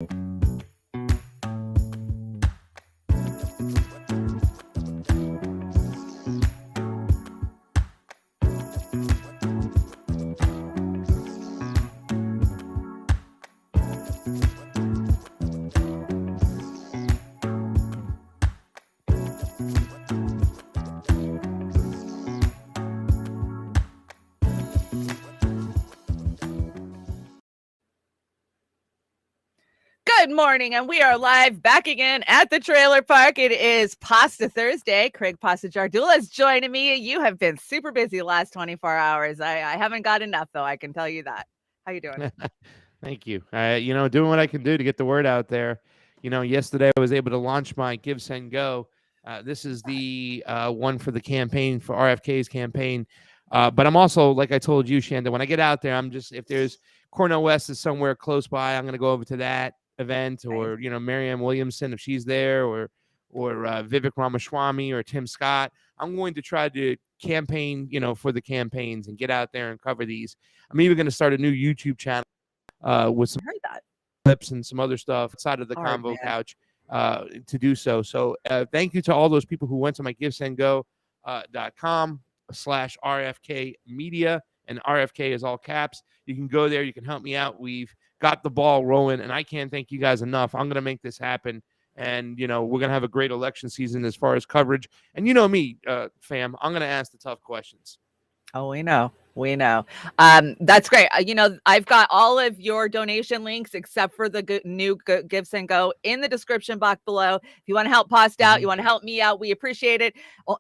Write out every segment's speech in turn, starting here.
Good morning, and we are live back again at the trailer park. It is Pasta Thursday. Craig Pasta Jardula is joining me. You have been super busy the last 24 hours. I haven't got enough, though. I can tell you that. How you doing? Thank you. Doing what I can do to get the word out there. Yesterday I was able to launch my Give, Send, Go. This is the one for the campaign, for RFK's campaign. But I'm also, like I told you, Chanda, when I get out there, if there's Cornell West is somewhere close by, I'm going to go over to that event, or Marianne Williamson if she's there, or Vivek Ramaswamy or Tim Scott. I'm going to try to campaign, for the campaigns and get out there and cover these. I'm even going to start a new YouTube channel with some clips and some other stuff outside of the Convo Couch to do so. So thank you to all those people who went to my givesendgo.com/RFK media, and RFK is all caps. You can go there. You can help me out. We've got the ball rolling, and I can't thank you guys enough. I'm going to make this happen. And, we're going to have a great election season as far as coverage. And you know me, fam, I'm going to ask the tough questions. Oh, we know. That's great. I've got all of your donation links except for the new Give, Send, Go in the description box below. If you want to help Pasta out, you want to help me out, we appreciate it.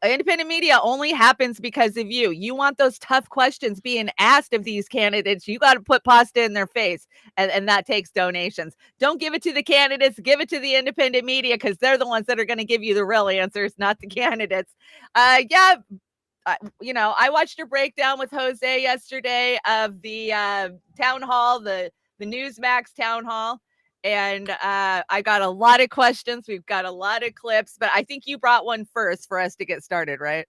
Independent media only happens because of you. You want those tough questions being asked of these candidates. You got to put Pasta in their face, and that takes donations. Don't give it to the candidates. Give it to the independent media, because they're the ones that are going to give you the real answers, not the candidates. I watched your breakdown with Jose yesterday of the town hall, the Newsmax town hall, and I got a lot of questions. We've got a lot of clips, but I think you brought one first for us to get started, right?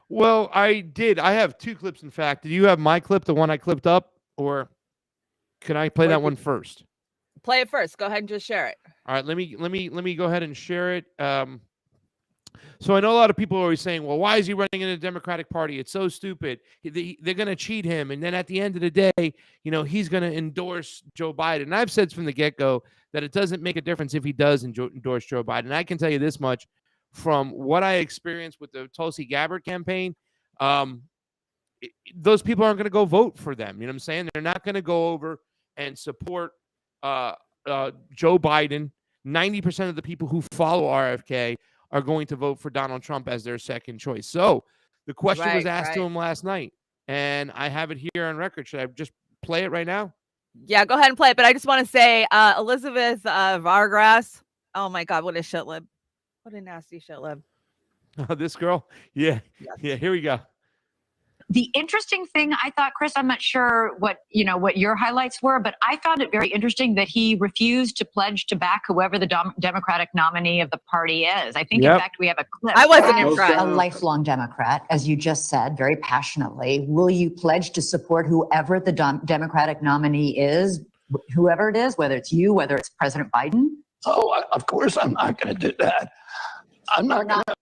Well, I did. I have two clips, in fact. Do you have my clip, the one I clipped up, or can I play that one first? Play it first. Go ahead and just share it. All right, let me go ahead and share it. So I know a lot of people are always saying, well, why is he running in the Democratic Party? It's so stupid. They're going to cheat him. And then at the end of the day, he's going to endorse Joe Biden. And I've said from the get-go that it doesn't make a difference if he does endorse Joe Biden. I can tell you this much from what I experienced with the Tulsi Gabbard campaign. Those people aren't going to go vote for them. You know what I'm saying? They're not going to go over and support Joe Biden. 90% of the people who follow RFK are going to vote for Donald Trump as their second choice. So the question was asked to him last night, and I have it here on record. Should I just play it right now? Yeah, go ahead and play it. But I just want to say, Elizabeth Vargas, oh my God, what a shitlib. What a nasty shitlib. Oh, this girl? Yeah, here we go. The interesting thing, I thought, Chris, I'm not sure what your highlights were, but I found it very interesting that he refused to pledge to back whoever the Democratic nominee of the party is. I think, in fact, we have a clip. I wasn't impressed. A lifelong Democrat, as you just said, very passionately. Will you pledge to support whoever the Democratic nominee is, whoever it is, whether it's you, whether it's President Biden? Oh, of course I'm not going to do that. I'm not going to.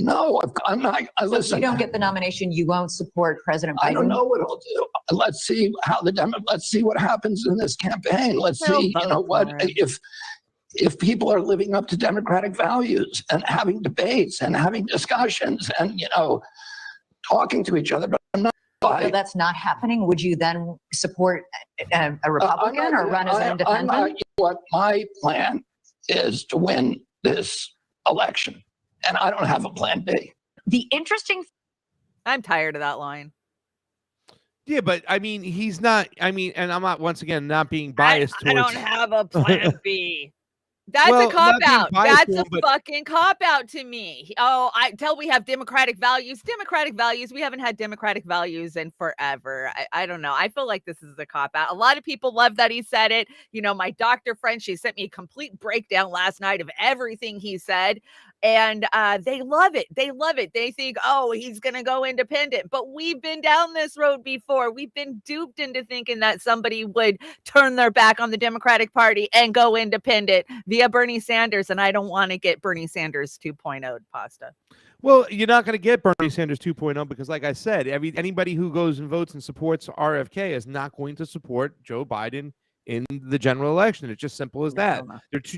No, I'm not. Listen, if you don't get the nomination, you won't support President Biden? I don't know what he'll do. Let's see let's see what happens in this campaign. Let's see, if people are living up to democratic values and having debates and having discussions and, talking to each other. But I'm not. So that's not happening. Would you then support a Republican or run as an independent? My plan is to win this election. And I don't have a plan B. The interesting. I'm tired of that line. Yeah, but I mean, he's not. I mean, and I'm not, once again, not being biased. I don't have a plan B. That's a cop-out. That's a fucking cop-out to me. Oh, until we have democratic values. We haven't had democratic values in forever. I don't know. I feel like this is a cop-out. A lot of people love that he said it. My doctor friend, she sent me a complete breakdown last night of everything he said. And they love it. They love it. They think, oh, he's going to go independent. But we've been down this road before. We've been duped into thinking that somebody would turn their back on the Democratic Party and go independent via Bernie Sanders. And I don't want to get Bernie Sanders 2.0 Pasta. Well, you're not going to get Bernie Sanders 2.0 because, like I said, anybody who goes and votes and supports RFK is not going to support Joe Biden in the general election. It's just simple as that.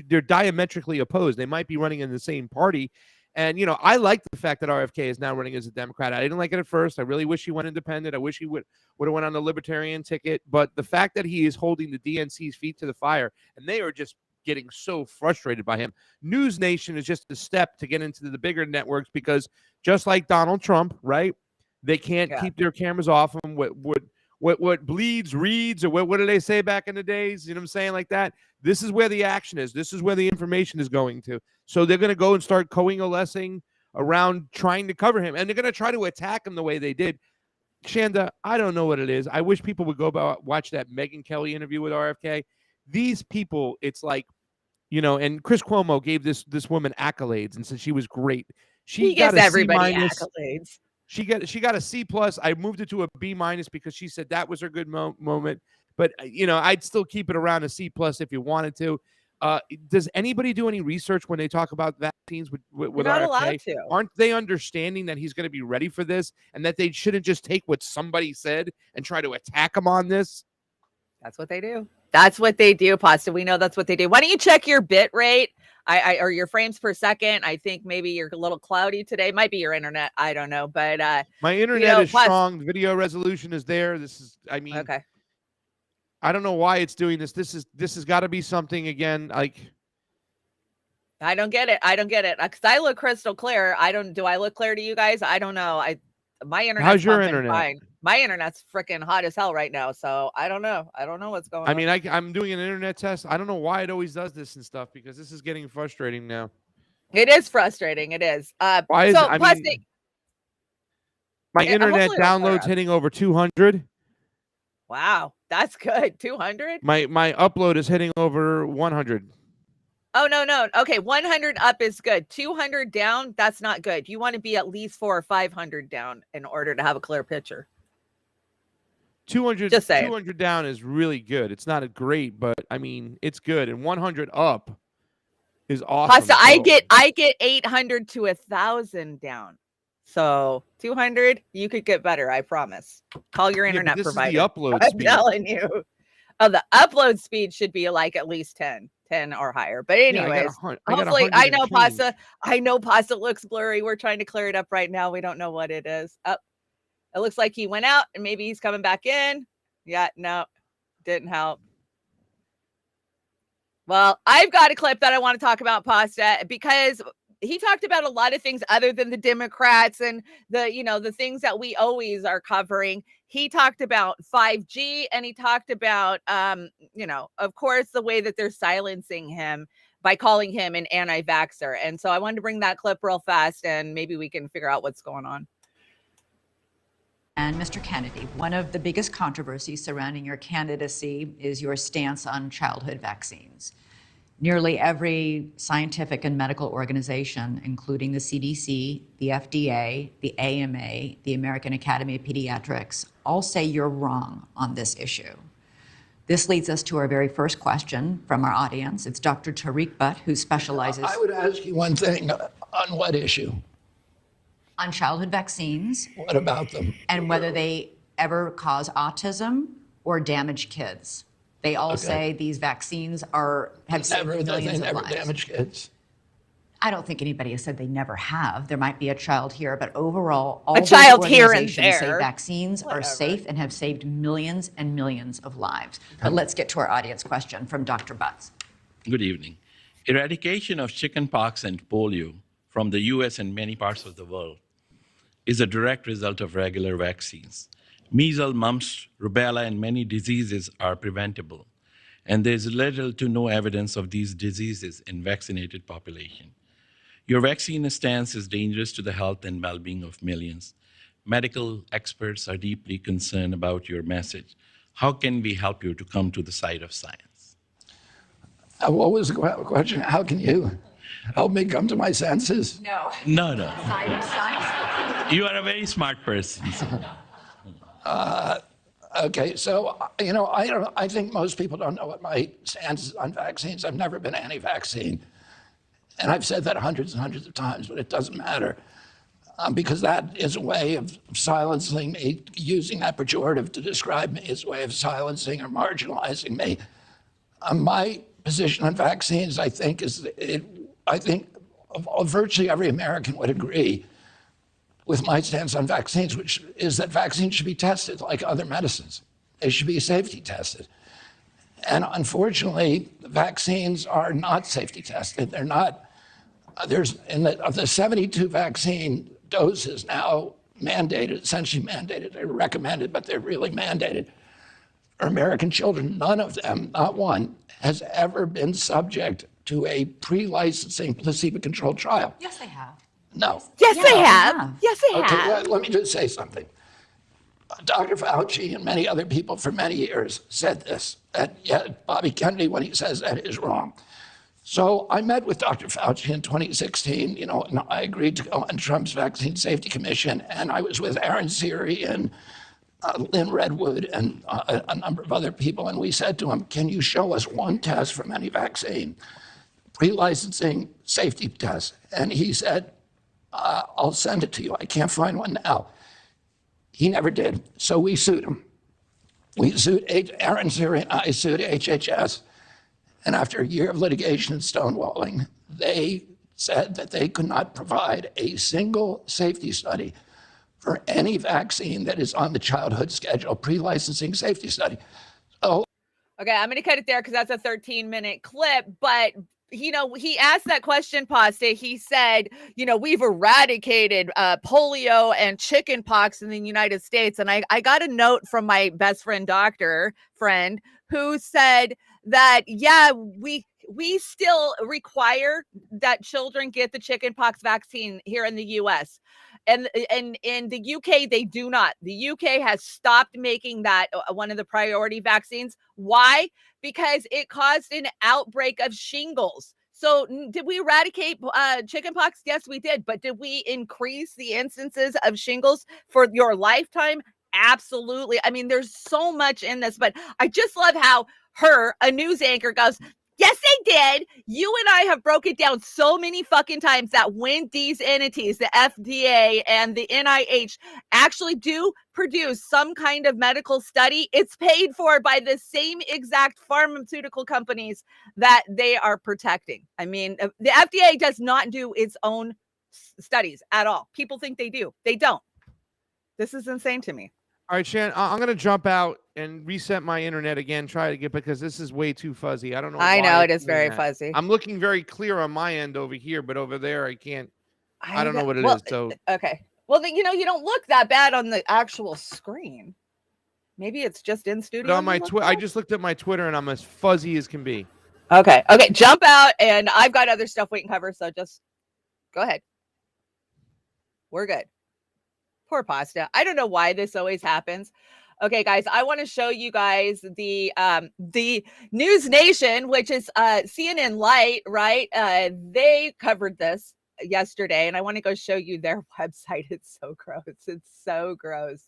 They're diametrically opposed. They might be running in the same party. And, you know, I like the fact that RFK is now running as a Democrat. I didn't like it at first. I really wish he went independent. I wish he would have went on the libertarian ticket. But the fact that he is holding the DNC's feet to the fire, and they are just getting so frustrated by him. News Nation is just a step to get into the bigger networks because just like Donald Trump, right? They can't keep their cameras off him. What bleeds reads, or what do they say back in the days? You know what I'm saying? Like that. This is where the action is. This is where the information is going to. So they're going to go and start coalescing around trying to cover him. And they're going to try to attack him the way they did. Chanda, I don't know what it is. I wish people would go watch that Megyn Kelly interview with RFK. These people, it's like, you know, and Chris Cuomo gave this woman accolades and said she was great. He gives everybody accolades. She got a C+. I moved it to a B- because she said that was her good moment. But, you know, I'd still keep it around a C+ if you wanted to. Does anybody do any research when they talk about vaccines with You're not RFK? allowed to. Aren't they understanding that he's going to be ready for this and that they shouldn't just take what somebody said and try to attack him on this? That's what they do. That's what they do, Pasta. We know that's what they do. Why don't you check your bit rate? Or your frames per second. I think maybe you're a little cloudy today. Might be your internet. I don't know. But my internet is strong. Video resolution is there. Okay. I don't know why it's doing this. This has got to be something again. Like, I don't get it. Because I look crystal clear. Do I look clear to you guys? I don't know. My internet. How's your internet? Fine. My internet's freaking hot as hell right now. So I don't know. I don't know what's going on. I mean, I'm doing an internet test. I don't know why it always does this and stuff because this is getting frustrating now. It is frustrating. It is. Why is my internet downloads hitting over 200? Wow, that's good. 200. My upload is hitting over 100. Oh, no. Okay, 100 up is good. 200 down, that's not good. You want to be at least 400 or 500 down in order to have a clear picture. 200 down is really good. It's not great, but I mean, it's good. And 100 up is awesome. Pasta, I get 800 to 1,000 down. So 200, you could get better. I promise. Call your internet provider. Is the upload speed. I'm telling you. Oh, the upload speed should be like at least 10 or higher. But anyways, hopefully, I know Pasta. I know Pasta looks blurry. We're trying to clear it up right now. We don't know what it is. It looks like he went out and maybe he's coming back in. Yeah, no, didn't help. Well, I've got a clip that I want to talk about, Pasta, because he talked about a lot of things other than the Democrats and the things that we always are covering. He talked about 5G and he talked about, of course, the way that they're silencing him by calling him an anti-vaxxer. And so I wanted to bring that clip real fast and maybe we can figure out what's going on. And Mr. Kennedy, one of the biggest controversies surrounding your candidacy is your stance on childhood vaccines. Nearly every scientific and medical organization, including the CDC, the FDA, the AMA, the American Academy of Pediatrics, all say you're wrong on this issue. This leads us to our very first question from our audience. It's Dr. Tariq Butt, who specializes... I would ask you one thing. On what issue? On childhood vaccines. What about them? And whether they ever cause autism or damage kids. They all say these vaccines have saved millions of lives. They never damage kids. I don't think anybody has said they never have. There might be a child here, but overall, all a child here and there say vaccines are safe and have saved millions and millions of lives. But let's get to our audience question from Dr. Butts. Good evening. Eradication of chickenpox and polio from the U.S. and many parts of the world is a direct result of regular vaccines. Measles, mumps, rubella, and many diseases are preventable, and there's little to no evidence of these diseases in vaccinated population. Your vaccine stance is dangerous to the health and well-being of millions. Medical experts are deeply concerned about your message. How can we help you to come to the side of science? What was the question? How can you? help me come to my senses? No. No, no. Science. You are a very smart person. Okay, so I think most people don't know what my stance is on vaccines. I've never been anti-vaccine, and I've said that hundreds and hundreds of times, but it doesn't matter because that is a way of silencing me. Using that pejorative to describe me is a way of silencing or marginalizing me. My position on vaccines, I think, virtually every American would agree with my stance on vaccines, which is that vaccines should be tested like other medicines. They should be safety tested. And unfortunately, vaccines are not safety tested. They're not, of the 72 vaccine doses now mandated, essentially mandated, they're recommended, but they're really mandated for American children. None of them, not one, has ever been subject to a pre-licensing placebo-controlled trial. Yes, they have. No. Yes, Yeah, they they have. have. Yes, they Okay, have. let me just say something. Dr. Fauci and many other people for many years said this, that Bobby Kennedy, when he says that, is wrong. So I met with Dr. Fauci in 2016, and I agreed to go on Trump's Vaccine Safety Commission, and I was with Aaron Siri and Lynn Redwood and a number of other people, and we said to him, can you show us one test from any vaccine, pre-licensing safety test? And he said, I'll send it to you. I can't find one now. He never did. So we sued him. We sued Aaron Siri and I sued HHS. And after a year of litigation and stonewalling, they said that they could not provide a single safety study for any vaccine that is on the childhood schedule, pre-licensing safety study. So, Okay, I'm going to cut it there because that's a 13-minute clip. But, he asked that question, Pasta. He said, we've eradicated polio and chicken pox in the United States. And I got a note from my best friend, doctor friend, who said that, yeah, we still require that children get the chicken pox vaccine here in the U.S. And in the UK, they do not. The UK has stopped making that one of the priority vaccines. Why? Because it caused an outbreak of shingles. So did we eradicate chickenpox? Yes, we did. But did we increase the instances of shingles for your lifetime? Absolutely. I mean, there's so much in this, but I just love how a news anchor goes, yes, they did. You and I have broken down so many fucking times that when these entities, the FDA and the NIH, actually do produce some kind of medical study, it's paid for by the same exact pharmaceutical companies that they are protecting. I mean, the FDA does not do its own studies at all. People think they do. They don't. This is insane to me. All right, Shan, I'm going to jump out and reset my internet again, try to get, because this is way too fuzzy. I don't know. I know it is doing very that. fuzzy. I'm looking very clear on my end over here, but over there, I can't. I don't know what it is. So okay. Well, then, you don't look that bad on the actual screen. Maybe it's just in studio. But on my Twitter, I just looked at my Twitter and I'm as fuzzy as can be. Okay. Jump out, and I've got other stuff we can cover. So just go ahead. We're good. Poor Pasta. I don't know why this always happens. Okay, guys, I want to show you guys the News Nation, which is CNN Light, right? They covered this yesterday, and I want to go show you their website. It's so gross. It's so gross.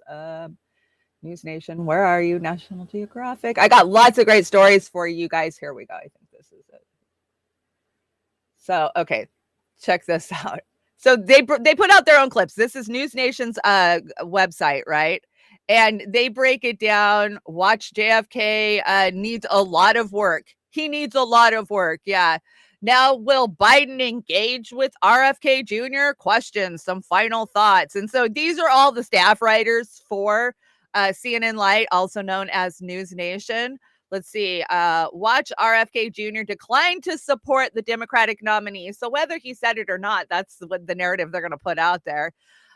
News Nation, where are you? National Geographic. I got lots of great stories for you guys. Here we go. I think this is it. So, okay, check this out. So they put out their own clips. This is News Nation's website, right? And they break it down. Watch JFK needs a lot of work. He needs a lot of work. Yeah. Now, will Biden engage with RFK Jr.? Questions, some final thoughts. And so these are all the staff writers for CNN Light, also known as News Nation. Let's see. Watch RFK Jr. decline to support the Democratic nominee. So whether he said it or not, that's what the narrative they're going to put out there.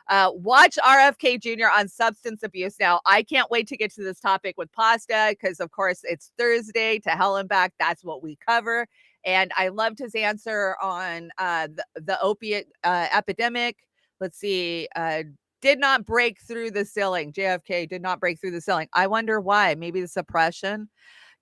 Watch RFK Jr. on substance abuse. Now, I can't wait to get to this topic with Pasta because, of course, it's Thursday. To hell and back. That's what we cover. And I loved his answer on the opiate epidemic. Let's see. Did not break through the ceiling. JFK did not break through the ceiling. I wonder why. Maybe the suppression.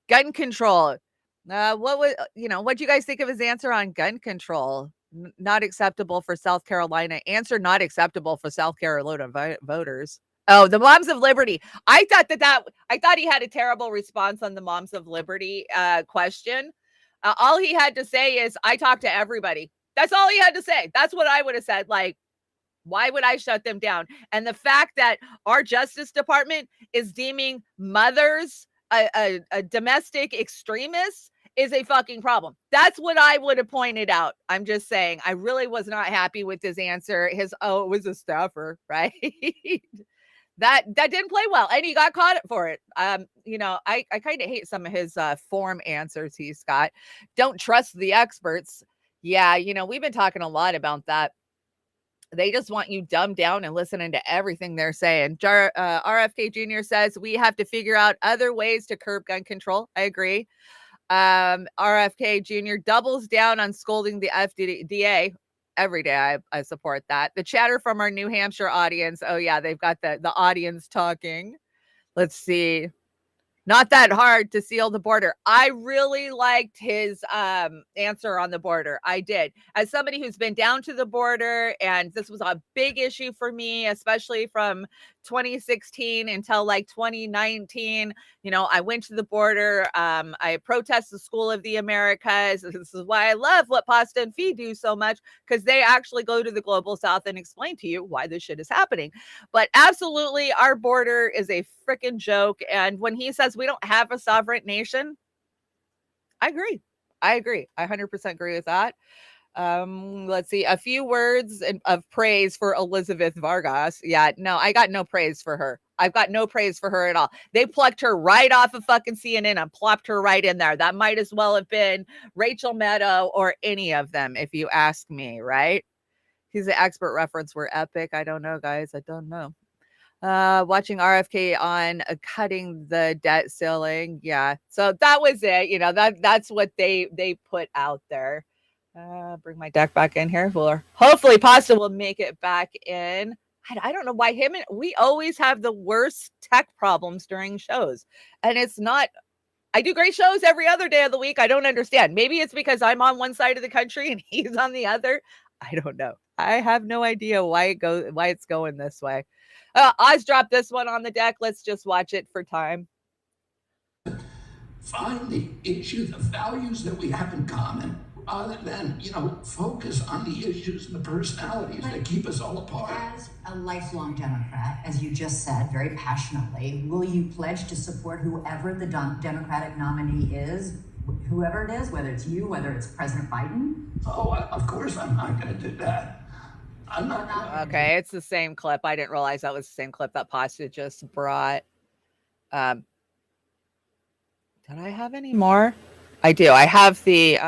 Gun control. What do you guys think of his answer on gun control? Not acceptable for South Carolina. Answer not acceptable for South Carolina voters. Oh, the Moms of Liberty. I thought he had a terrible response on the Moms of Liberty question. All he had to say is, I talk to everybody. That's all he had to say. That's what I would have said. Like, why would I shut them down? And the fact that our Justice Department is deeming mothers a domestic extremist is a fucking problem. That's what I would have pointed out. I'm just saying, I really was not happy with his answer. It was a staffer, right? that didn't play well, and he got caught for it. I kind of hate some of his form answers he's got. Don't trust the experts. Yeah, we've been talking a lot about that. They just want you dumbed down and listening to everything they're saying. RFK Jr. says we have to figure out other ways to curb gun control. I agree. RFK Jr. doubles down on scolding the FDA. Every day I support that. The chatter from our New Hampshire audience. Oh yeah, they've got the audience talking. Let's see. Not that hard to seal the border. I really liked his answer on the border. I did. As somebody who's been down to the border, and this was a big issue for me, especially from 2016 until like 2019. I went to the border. I protest the School of the Americas. This is why I love what Pasta and Fee do so much, because they actually go to the global south and explain to you why this shit is happening. But absolutely, our border is a freaking joke. And when he says we don't have a sovereign nation, I agree. I 100% agree with that. Let's see. A few words of praise for Elizabeth Vargas. Yeah, no, I got no praise for her. I've got no praise for her at all. They plucked her right off of fucking CNN and plopped her right in there. That might as well have been Rachel Maddow or any of them, if you ask me, right? He's an expert reference. We're epic. I don't know, guys. I don't know. Watching RFK on cutting the debt ceiling. Yeah. So that was it. That's what they put out there. Bring my deck back in here. Hopefully Pasta will make it back in. I don't know why we always have the worst tech problems during shows. And it's not, I do great shows every other day of the week. I don't understand. Maybe it's because I'm on one side of the country and he's on the other. I don't know. I have no idea why it's going this way. Oz dropped this one on the deck. Let's just watch it for time. Find the issue, the values that we have in common, rather than, focus on the issues and the personalities that keep us all apart. As a lifelong Democrat, as you just said very passionately, will you pledge to support whoever the Democratic nominee is, whoever it is, whether it's you, whether it's President Biden? Oh, of course I'm not going to do that. I'm not. Okay, it's the same clip. I didn't realize that was the same clip that Pasta just brought. Did I have any more? I do. I have the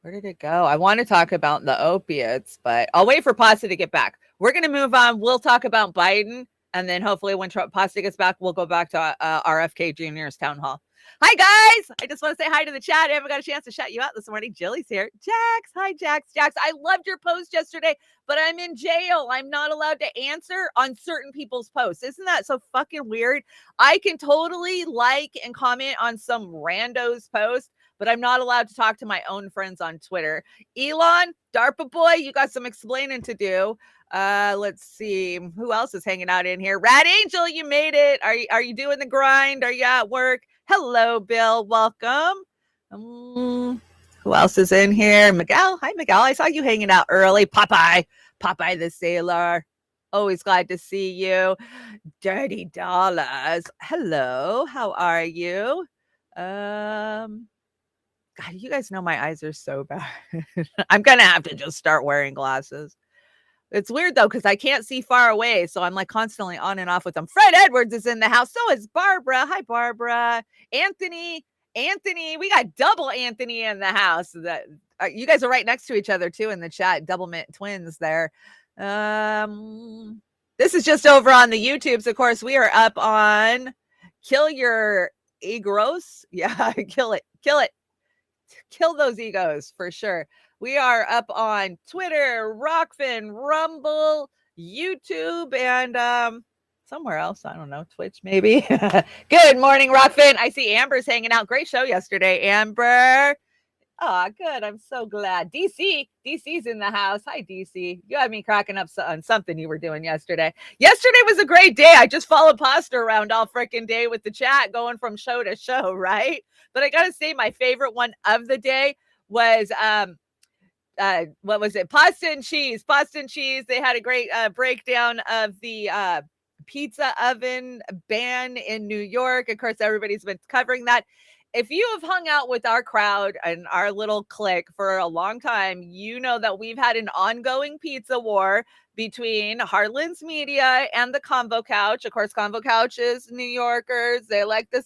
where did it go? I want to talk about the opiates, but I'll wait for Pasta to get back. We're going to move on. We'll talk about Biden, and then hopefully when Pasta gets back, we'll go back to RFK Jr.'s town hall. Hi, guys. I just want to say hi to the chat. I haven't got a chance to shout you out this morning. Jilly's here. Jax. Hi, Jax. Jax, I loved your post yesterday, but I'm in jail. I'm not allowed to answer on certain people's posts. Isn't that so fucking weird? I can totally like and comment on some rando's post, but I'm not allowed to talk to my own friends on Twitter. Elon, DARPA boy, you got some explaining to do. Let's see. Who else is hanging out in here? Rat Angel, you made it. Are you doing the grind? Are you at work? Hello, Bill. Welcome. Who else is in here? Miguel. Hi, Miguel. I saw you hanging out early. Popeye the sailor. Always glad to see you. Dirty Dollars. Hello. How are you? God, you guys know my eyes are so bad. I'm going to have to just start wearing glasses. It's weird, though, because I can't see far away. So I'm like constantly on and off with them. Fred Edwards is in the house. So is Barbara. Hi, Barbara. Anthony. We got double Anthony in the house. That you guys are right next to each other, too, in the chat. Double mint twins there. This is just over on the YouTubes. Of course, we are up on Kill Your Egos. Yeah, kill it. Kill those egos for sure. We are up on Twitter, Rokfin, Rumble, YouTube, and somewhere else. I don't know, Twitch maybe. Good morning, Rokfin. I see Amber's hanging out. Great show yesterday, Amber. Oh, good. I'm so glad. DC's in the house. Hi, DC. You had me cracking up on something you were doing yesterday. Yesterday was a great day. I just followed Pasta around all freaking day with the chat going from show to show, right? But I got to say my favorite one of the day was what was it? Pasta and cheese. They had a great breakdown of the pizza oven ban in New York. Of course, everybody's been covering that. If you have hung out with our crowd and our little clique for a long time, you know that we've had an ongoing pizza war between Heartland's Media and the Convo Couch. Of course, Convo Couch is New Yorkers. They like the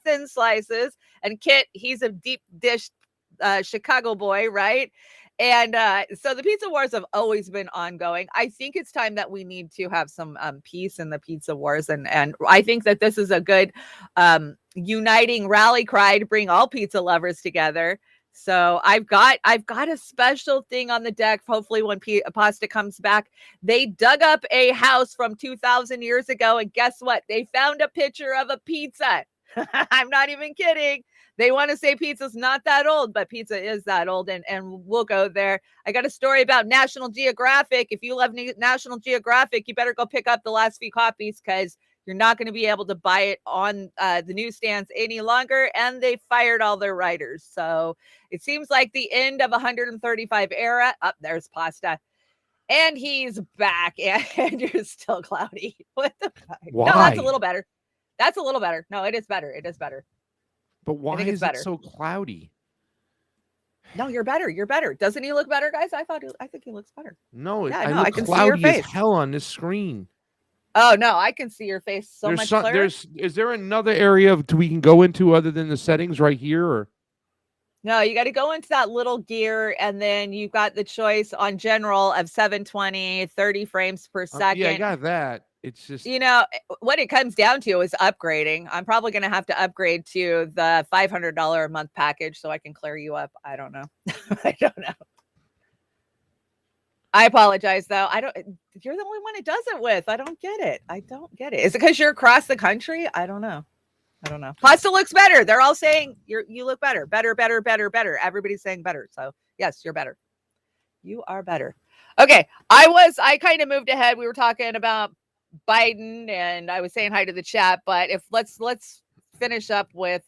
thin slices. And Kit, he's a deep dish Chicago boy, right? And so the pizza wars have always been ongoing. I think it's time that we need to have some peace in the pizza wars, and I think that this is a good uniting rally cry to bring all pizza lovers together. So I've got a special thing on the deck. Hopefully, when Pasta comes back, they dug up a house from 2,000 years ago, and guess what? They found a picture of a pizza. I'm not even kidding. They want to say pizza's not that old, but pizza is that old, and we'll go there. I got a story about National Geographic. If you love National Geographic, you better go pick up the last few copies because you're not going to be able to buy it on the newsstands any longer, and they fired all their writers. So it seems like the end of 135 era. Up there's Pasta. And he's back, and you're still cloudy. What the fuck? Why? No, that's a little better. That's a little better. No, it is better. It is better. But why is it so cloudy? No, you're better. You're better. Doesn't he look better, guys? I think he looks better. No, yeah, I no, look I can cloudy see your face. as hell on this screen. Oh no, I can see your face so much clearer. Is there another area we can go into other than the settings right here? Or no, you got to go into that little gear, and then you've got the choice on general of 720, 30 frames per second. Yeah, I got that. It's just, what it comes down to is upgrading. I'm probably going to have to upgrade to the $500 a month package so I can clear you up. I don't know. I don't know. I apologize, though. You're the only one it does it with. I don't get it. Is it because you're across the country? I don't know. Pasta looks better. They're all saying you look better. Better. Everybody's saying better. So yes, you're better. You are better. Okay. I kind of moved ahead. We were talking about Biden, and I was saying hi to the chat, but let's finish up with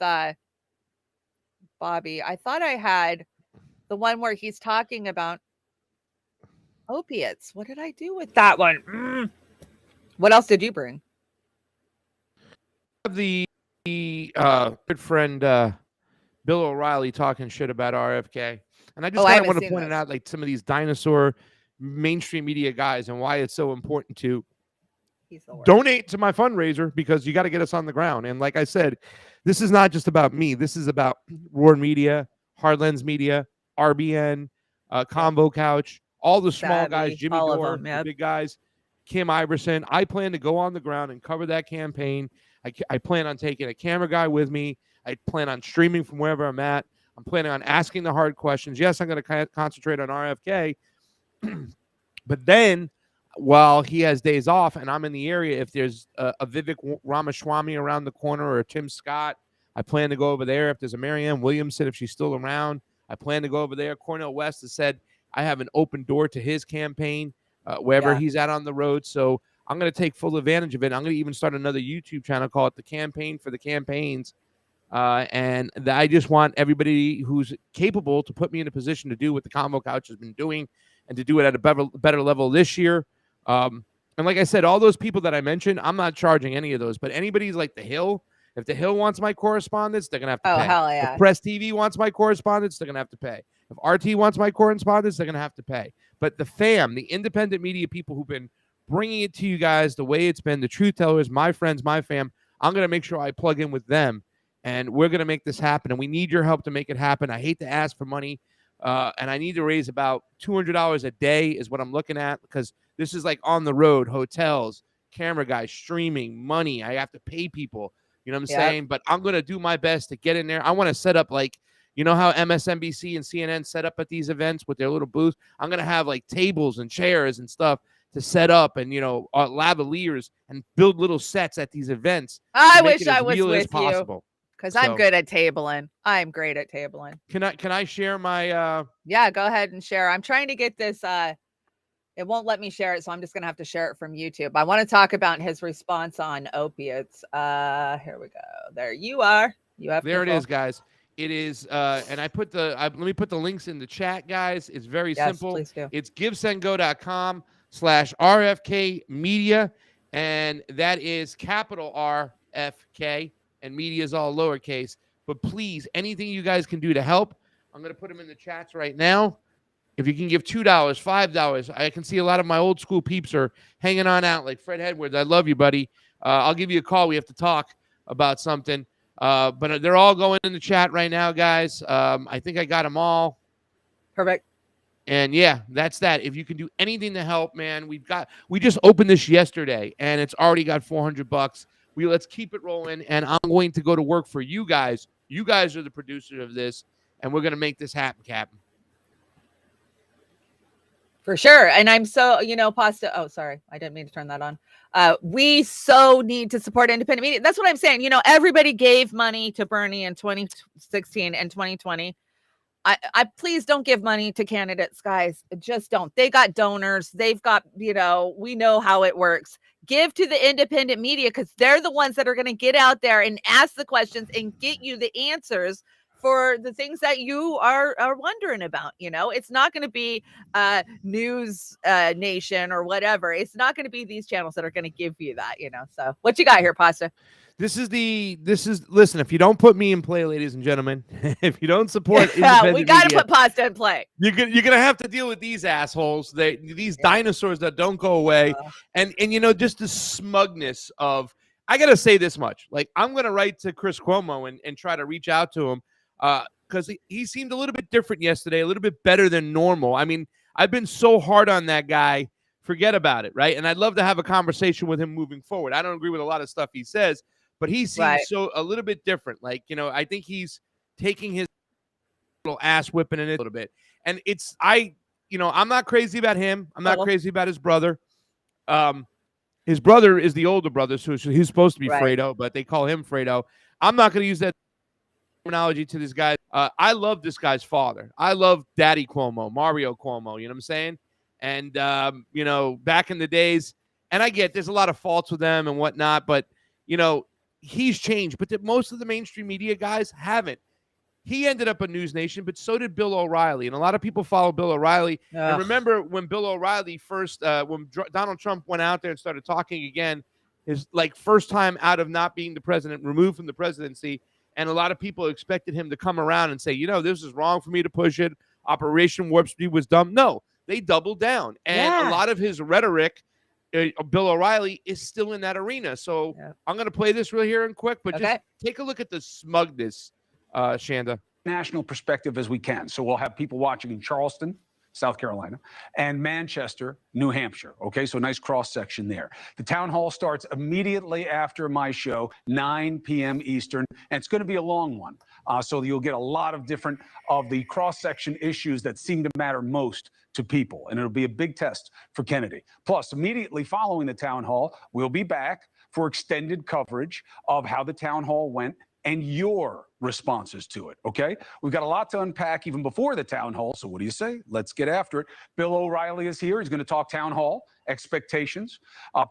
Bobby. I thought I had the one where he's talking about opiates. What did I do with that one? What else did you bring? The good friend Bill O'Reilly talking shit about RFK, and I just kind of want to point it out, like some of these dinosaur mainstream media guys, and why it's so important to donate to my fundraiser, because you got to get us on the ground. And like I said, this is not just about me. This is about Roar Media, Heartlands Media, RBN, Convo Couch, all the small guys, Jimmy Dore, the big guys, Kim Iverson. I plan to go on the ground and cover that campaign. I plan on taking a camera guy with me. I plan on streaming from wherever I'm at. I'm planning on asking the hard questions. Yes, I'm going to concentrate on RFK. But then, while he has days off and I'm in the area, if there's a Vivek Ramaswamy around the corner or a Tim Scott, I plan to go over there. If there's a Marianne Williamson, if she's still around, I plan to go over there. Cornel West has said I have an open door to his campaign wherever he's at on the road. So I'm going to take full advantage of it. I'm going to even start another YouTube channel called The Campaign for the Campaigns. And I just want everybody who's capable to put me in a position to do what the Convo Couch has been doing, and to do it at a better level this year. And like I said, all those people that I mentioned, I'm not charging any of those. But anybody's like The Hill, if The Hill wants my correspondence, they're going to have to pay. Oh, hell yeah. If Press TV wants my correspondence, they're going to have to pay. If RT wants my correspondence, they're going to have to pay. But the fam, the independent media people who've been bringing it to you guys the way it's been, the truth tellers, my friends, my fam, I'm going to make sure I plug in with them. And we're going to make this happen. And we need your help to make it happen. I hate to ask for money. And I need to raise about $200 a day is what I'm looking at, because this is like on the road, hotels, camera guys, streaming, money. I have to pay people. You know what I'm saying? But I'm going to do my best to get in there. I want to set up like, you know how MSNBC and CNN set up at these events with their little booths? I'm going to have like tables and chairs and stuff to set up, and, you know, lavaliers, and build little sets at these events. I wish I was with you. Because I'm good at tabling. I'm great at tabling. Can I share my Yeah, go ahead and share. I'm trying to get this it won't let me share it, so I'm just gonna have to share it from YouTube. I want to talk about his response on opiates. Here we go. There you are. You have there control. it is, guys. It is and I put let me put the links in the chat, guys. It's very simple. Please do. It's givesendgo.com/RFK media, and that is capital RFK, and media is all lowercase. But please, anything you guys can do to help, I'm going to put them in the chats right now. If you can give $2, $5, I can see a lot of my old school peeps are hanging on out, like Fred Edwards. I love you, buddy. I'll give you a call. We have to talk about something. But they're all going in the chat right now, guys. I think I got them all. Perfect. And yeah, that's that. If you can do anything to help, man, we just opened this yesterday, and it's already got $400. Let's keep it rolling, and I'm going to go to work for you guys. You guys are the producers of this, and we're going to make this happen, Captain. For sure. And I'm so, Pasta. Oh, sorry. I didn't mean to turn that on. We so need to support independent media. That's what I'm saying. Everybody gave money to Bernie in 2016 and 2020. I please don't give money to candidates, guys. Just don't. They got donors. They've got, we know how it works. Give to the independent media because they're the ones that are going to get out there and ask the questions and get you the answers for the things that you are wondering about. It's not going to be News Nation or whatever. It's not going to be these channels that are going to give you that, So what you got here, Pasta? Listen, if you don't put me in play, ladies and gentlemen, if you don't support independent we got to media, put Pasta in play. You're gonna have to deal with these assholes, these dinosaurs that don't go away, and just the smugness of. I gotta say this much: like I'm gonna write to Chris Cuomo and try to reach out to him because he seemed a little bit different yesterday, a little bit better than normal. I mean, I've been so hard on that guy. Forget about it, right? And I'd love to have a conversation with him moving forward. I don't agree with a lot of stuff he says, but he seems so a little bit different. Like I think he's taking his little ass whipping in it a little bit. And I'm not crazy about him. I'm not crazy about his brother. His brother is the older brother, so he's supposed to be Fredo, but they call him Fredo. I'm not going to use that terminology to this guy. I love this guy's father. I love Daddy Cuomo, Mario Cuomo, you know what I'm saying? And, back in the days, and I get there's a lot of faults with them and whatnot, but, he's changed. But most of the mainstream media guys haven't. He ended up a News Nation, but so did Bill O'Reilly. And a lot of people follow Bill O'Reilly. And remember when Bill O'Reilly first, when Donald Trump went out there and started talking again, his first time out of not being the president, removed from the presidency. And a lot of people expected him to come around and say, this is wrong for me to push it. Operation Warp Speed was dumb. No, they doubled down. And a lot of his rhetoric, Bill O'Reilly, is still in that arena. So I'm going to play this real here and quick, but just take a look at the smugness. Chanda. National perspective as we can. So we'll have people watching in Charleston, South Carolina, and Manchester, New Hampshire. Okay, so nice cross section there. The town hall starts immediately after my show, 9 p.m. Eastern, and it's going to be a long one. So you'll get a lot of different of the cross section issues that seem to matter most to people, and it'll be a big test for Kennedy. Plus, immediately following the town hall, we'll be back for extended coverage of how the town hall went and your responses to it, okay? We've got a lot to unpack even before the town hall, so what do you say? Let's get after it. Bill O'Reilly is here. He's going to talk town hall, expectations,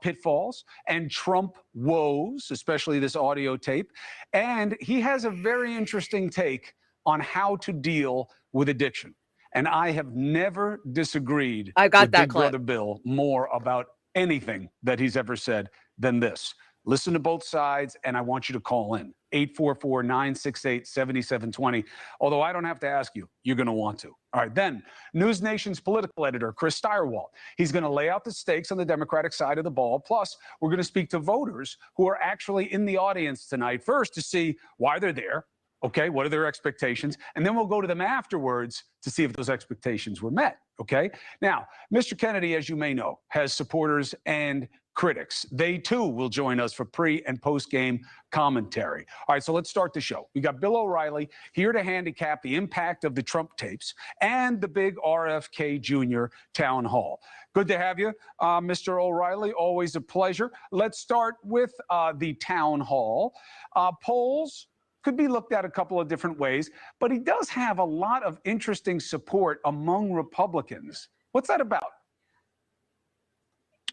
pitfalls, and Trump woes, especially this audio tape. And he has a very interesting take on how to deal with addiction. And I have never disagreed with Big Brother Bill more about anything that he's ever said than this. Listen to both sides, and I want you to call in. 844-968-7720. Although I don't have to ask you, you're going to want to. All right, then, News Nation's political editor, Chris Steyerwalt. He's going to lay out the stakes on the Democratic side of the ball. Plus, we're going to speak to voters who are actually in the audience tonight, first to see why they're there. Okay, what are their expectations? And then we'll go to them afterwards to see if those expectations were met. Okay, now, Mr. Kennedy, as you may know, has supporters and critics. They too will join us for pre and post game commentary. All right, so let's start the show. We got Bill O'Reilly here to handicap the impact of the Trump tapes and the big RFK Jr. town hall. Good to have you, Mr. O'Reilly. Always a pleasure. Let's start with the town hall. Polls could be looked at a couple of different ways, but he does have a lot of interesting support among Republicans. What's that about?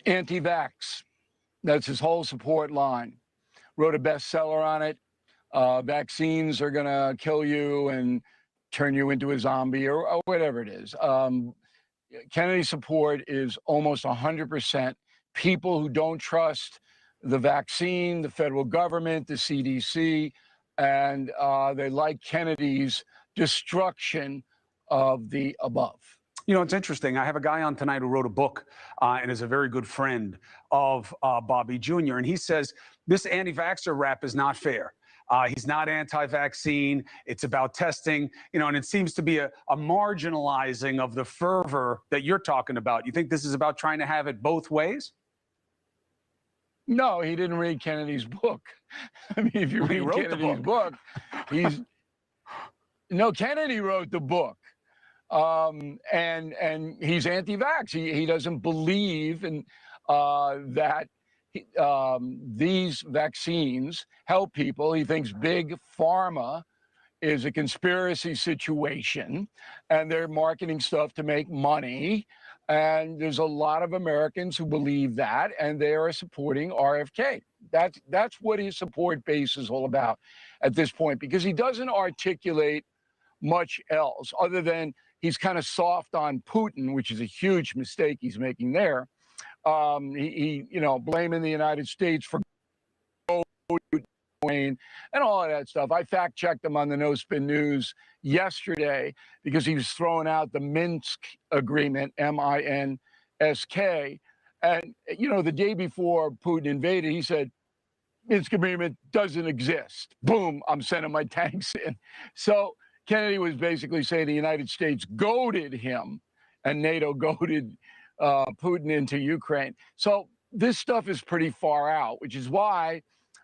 Anti-vax. That's his whole support line. Wrote a bestseller on it. Vaccines are going to kill you and turn you into a zombie or whatever it is. Kennedy's support is almost 100% people who don't trust the vaccine, the federal government, the CDC, and they like Kennedy's destruction of the above. You know, it's interesting. I have a guy on tonight who wrote a book and is a very good friend of Bobby Jr. And he says this anti-vaxxer rap is not fair. He's not anti-vaccine. It's about testing, you know, and it seems to be a marginalizing of the fervor that you're talking about. You think this is about trying to have it both ways? No, he didn't read Kennedy's book. I mean, if you read Kennedy's book, Kennedy wrote the book. And he's anti-vax. He doesn't believe in that these vaccines help people. He thinks big pharma is a conspiracy situation, and they're marketing stuff to make money. And there's a lot of Americans who believe that, and they are supporting RFK. That's what his support base is all about at this point, because he doesn't articulate much else other than he's kind of soft on Putin, which is a huge mistake he's making there. He blaming the United States for and all of that stuff. I fact-checked him on the No Spin News yesterday because he was throwing out the Minsk agreement, M-I-N-S-K. And, the day before Putin invaded, he said, Minsk agreement doesn't exist. Boom, I'm sending my tanks in. So Kennedy was basically saying the United States goaded him and NATO goaded Putin into Ukraine. So this stuff is pretty far out, which is why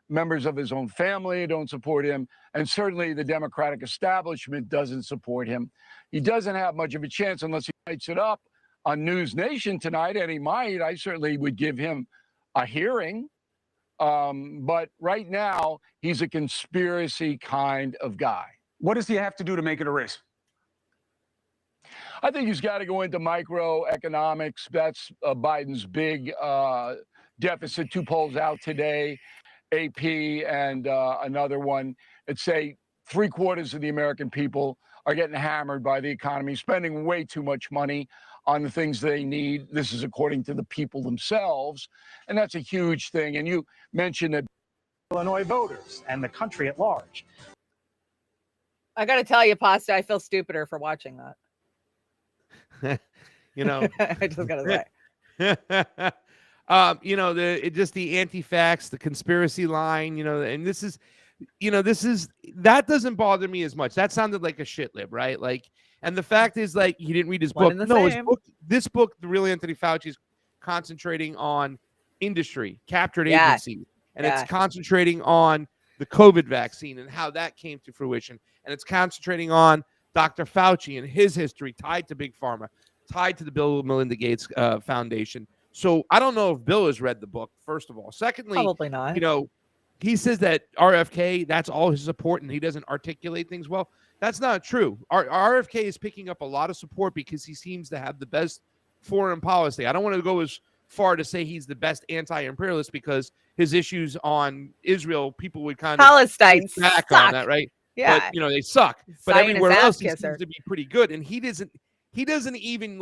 members of his own family don't support him. And certainly the Democratic establishment doesn't support him. He doesn't have much of a chance unless he lights it up on News Nation tonight, and he might. I certainly would give him a hearing. But right now, he's a conspiracy kind of guy. What does he have to do to make it a race? I think he's got to go into microeconomics. That's Biden's big deficit. 2 polls out today, AP and another one that say 3/4 of the American people are getting hammered by the economy, spending way too much money on the things they need. This is according to the people themselves. And that's a huge thing. And you mentioned that Illinois voters and the country at large. I got to tell you, Pasta, I feel stupider for watching that. I just got to say. The anti-facts, the conspiracy line, and this is that doesn't bother me as much. That sounded like a shit lib, right? Like, and the fact is, like, he didn't read his book. No, this book, the real Anthony Fauci, is concentrating on industry, captured agencies, and it's concentrating on the COVID vaccine and how that came to fruition. And it's concentrating on Dr. Fauci and his history tied to Big Pharma, tied to the Bill and Melinda Gates Foundation. So I don't know if Bill has read the book, first of all. Secondly, probably not. He says that RFK, that's all his support, and he doesn't articulate things well. That's not true. RFK is picking up a lot of support because he seems to have the best foreign policy. I don't want to go as far to say he's the best anti-imperialist because his issues on Israel, people would kind of Palestine back suck. on that, right? Yeah. But they suck. But Zionist everywhere else he ass-kisser. seems to be pretty good. And he doesn't even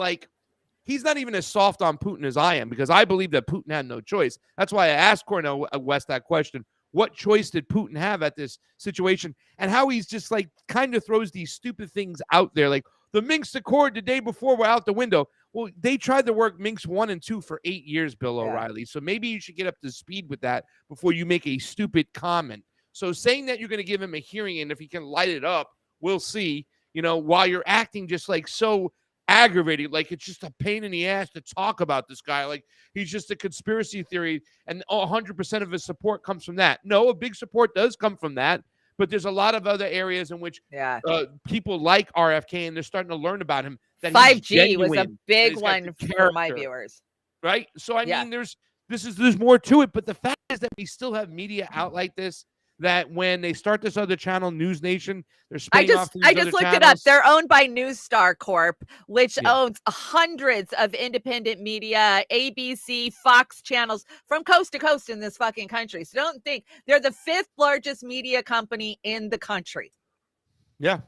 he's not even as soft on Putin as I am, because I believe that Putin had no choice. That's why I asked Cornel West that question. What choice did Putin have at this situation? And how he's just kind of throws these stupid things out there. Like the Minsk Accord the day before were out the window. Well, they tried to work Minsk 1 and 2 for 8 years, Bill O'Reilly. So maybe you should get up to speed with that before you make a stupid comment. So saying that you're going to give him a hearing and if he can light it up, we'll see, while you're acting just so aggravated, like it's just a pain in the ass to talk about this guy. Like he's just a conspiracy theory and 100% of his support comes from that. No, a big support does come from that. But there's a lot of other areas in which people like RFK and they're starting to learn about him. That 5G was a big one for my viewers. Right? So, I mean, there's more to it. But the fact is that we still have media out like this that when they start this other channel, News Nation, they're spinning off to these I other just looked channels. it up. They're owned by News Star Corp, which Yeah. owns hundreds of independent media, ABC, Fox channels from coast to coast in this fucking country. So don't think they're the 5th largest media company in the country. Yeah.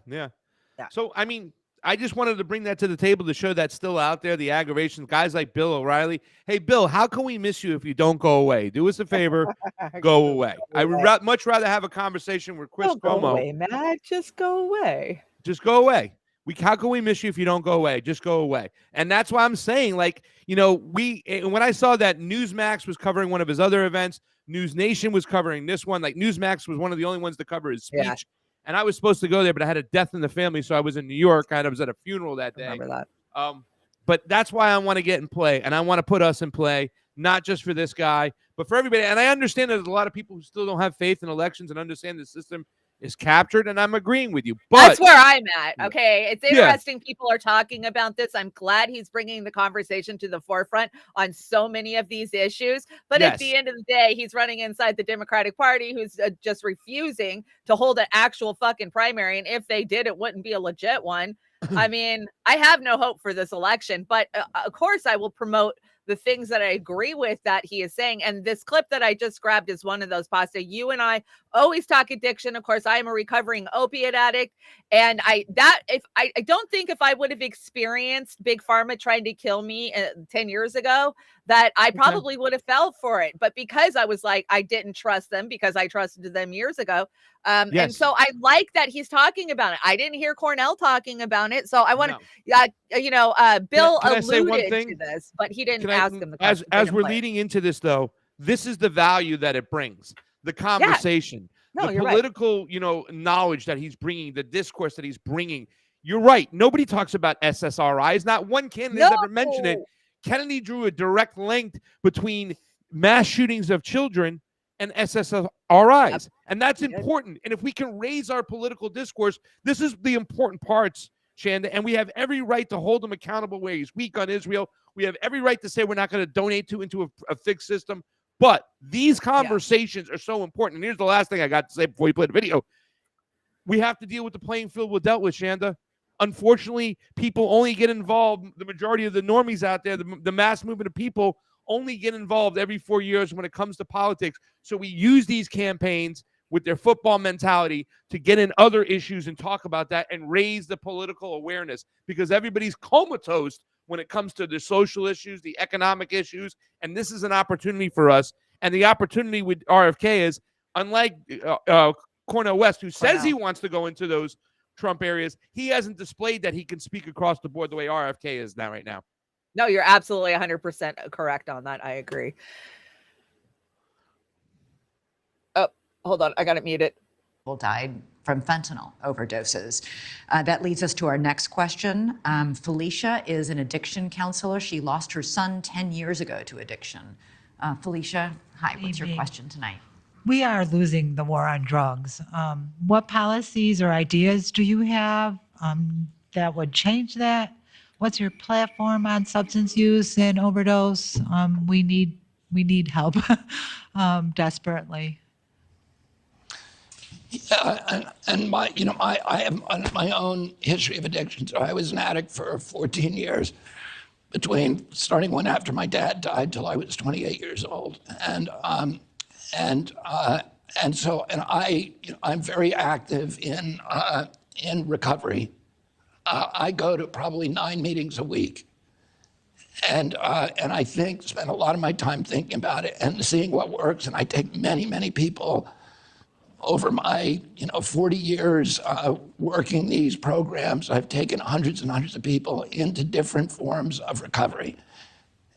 So, I mean, I just wanted to bring that to the table to show that's still out there, the aggravation. Guys like Bill O'Reilly. Hey, Bill, how can we miss you if you don't go away? Do us a favor, go away. I would much rather have a conversation with Chris Don't Cuomo. go away, Matt. Just go away. Just go away. How can we miss you if you don't go away? Just go away. And that's why I'm saying, like, you know, when I saw that Newsmax was covering one of his other events, News Nation was covering this one. Like, Newsmax was one of the only ones to cover his speech. Yeah. And I was supposed to go there, but I had a death in the family, so I was in New York. I was at a funeral that day. Remember that. But that's why I want to get in play, and I want to put us in play, not just for this guy, but for everybody. And I understand there's a lot of people who still don't have faith in elections and understand the system is captured, and I'm agreeing with you. But that's where I'm at. Okay. It's interesting. People are talking about this. I'm glad he's bringing the conversation to the forefront on so many of these issues. But at the end of the day, he's running inside the Democratic Party, who's just refusing to hold an actual fucking primary. And if they did, it wouldn't be a legit one. I mean, I have no hope for this election, but of course I will promote the things that I agree with that he is saying. And this clip that I just grabbed is one of those. Pasta, you and I always talk addiction. Of course, I am a recovering opiate addict. And I don't think if I would have experienced Big Pharma trying to kill me 10 years ago, that I probably would have fell for it. But because I was like, I didn't trust them because I trusted them years ago. And so I like that he's talking about it. I didn't hear Cornell talking about it. So I want to, Bill alluded to this, but he didn't ask him the question. As we're leading into this, though, this is the value that it brings. The conversation, the political, knowledge that he's bringing, the discourse that he's bringing. You're right. Nobody talks about SSRIs. Not one candidate has ever mentioned it. Kennedy drew a direct link between mass shootings of children and SSRIs. And that's important. And if we can raise our political discourse, this is the important parts, Chanda, and we have every right to hold him accountable where he's weak on Israel. We have every right to say we're not going to donate into a fixed system. But these conversations are so important. And here's the last thing I got to say before we play the video. We have to deal with the playing field we're dealt with, Chanda. Unfortunately, people only get involved. The majority of the normies out there, the mass movement of people, only get involved every 4 years when it comes to politics. So we use these campaigns with their football mentality to get in other issues and talk about that and raise the political awareness, because everybody's comatose when it comes to the social issues, the economic issues, and this is an opportunity for us. And the opportunity with RFK is, unlike Cornel West, who says he wants to go into those Trump areas, he hasn't displayed that he can speak across the board the way RFK is now right now. No, you're absolutely 100% correct on that. I agree. Oh, hold on. I got it muted. People died from fentanyl overdoses. That leads us to our next question. Felicia is an addiction counselor. She lost her son 10 years ago to addiction. Felicia, hi. What's your question tonight? We are losing the war on drugs. What policies or ideas do you have that would change that? What's your platform on substance use and overdose? We need help desperately. Yeah, and I have my own history of addiction. So I was an addict for 14 years, between starting one after my dad died till I was 28 years old, I'm very active in recovery. I go to probably 9 meetings a week, and I spend a lot of my time thinking about it and seeing what works. And I take many people over my 40 years working these programs. I've taken hundreds and hundreds of people into different forms of recovery.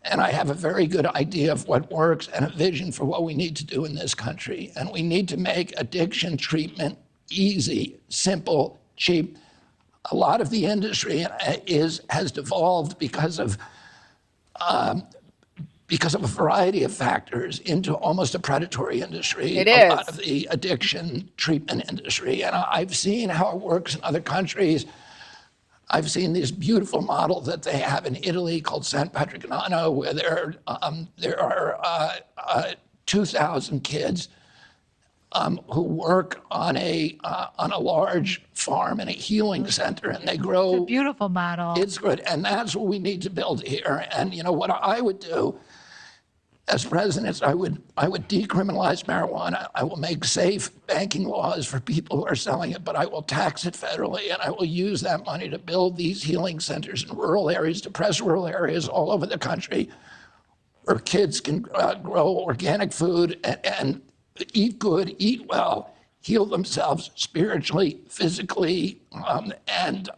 And I have a very good idea of what works and a vision for what we need to do in this country. And we need to make addiction treatment easy, simple, cheap. A lot of the industry has devolved because of a variety of factors into almost a predatory industry. It a is. lot of the addiction treatment industry. And I've seen how it works in other countries. I've seen this beautiful model that they have in Italy called San Patrignano, where there are 2,000 kids who work on a large farm and a healing center, and they grow. It's a beautiful model. It's good, and that's what we need to build here. And what I would do as president, I would decriminalize marijuana. I will make safe banking laws for people who are selling it, but I will tax it federally, and I will use that money to build these healing centers in rural areas, depressed rural areas all over the country, where kids can grow organic food and eat good, eat well, heal themselves spiritually, physically, and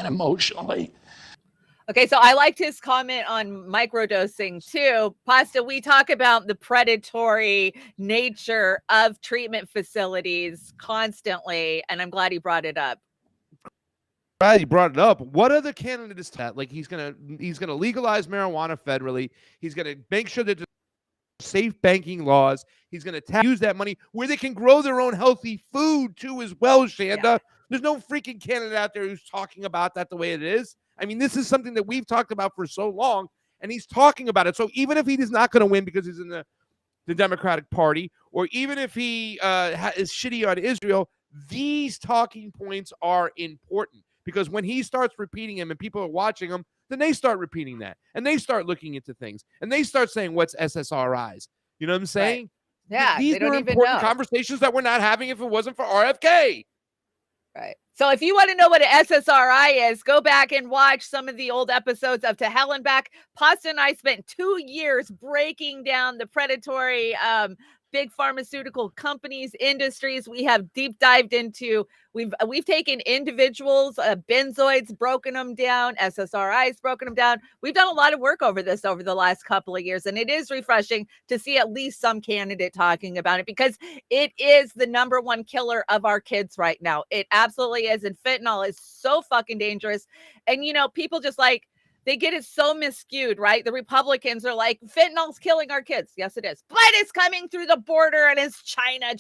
emotionally. Okay, so I liked his comment on microdosing too. Pasta, we talk about the predatory nature of treatment facilities constantly, and I'm glad he brought it up. Right, he brought it up. What other candidate is that? Like he's gonna legalize marijuana federally. He's gonna make sure that there's safe banking laws. He's gonna use that money where they can grow their own healthy food too, as well, Shanda. Yeah. There's no freaking candidate out there who's talking about that the way it is. I mean, this is something that we've talked about for so long, and he's talking about it. So even if he is not going to win because he's in the Democratic Party, or even if he is shitty on Israel, these talking points are important, because when he starts repeating them and people are watching him, then they start repeating that, and they start looking into things, and they start saying, what's SSRIs? You know what I'm saying? Right. Yeah, these they don't are even important know. conversations that we're not having if it wasn't for RFK. Right. So if you want to know what an SSRI is, go back and watch some of the old episodes of To Hell and Back. Pasta and I spent 2 years breaking down the predatory big pharmaceutical companies, industries. We have deep dived into, we've taken individuals, benzoids, broken them down, SSRIs, broken them down. We've done a lot of work over this over the last couple of years, and it is refreshing to see at least some candidate talking about it, because it is the number one killer of our kids right now. It absolutely is. And fentanyl is so fucking dangerous. And, people just like, they get it so miscued, right? The Republicans are like, fentanyl's killing our kids. Yes, it is. But it's coming through the border and it's China,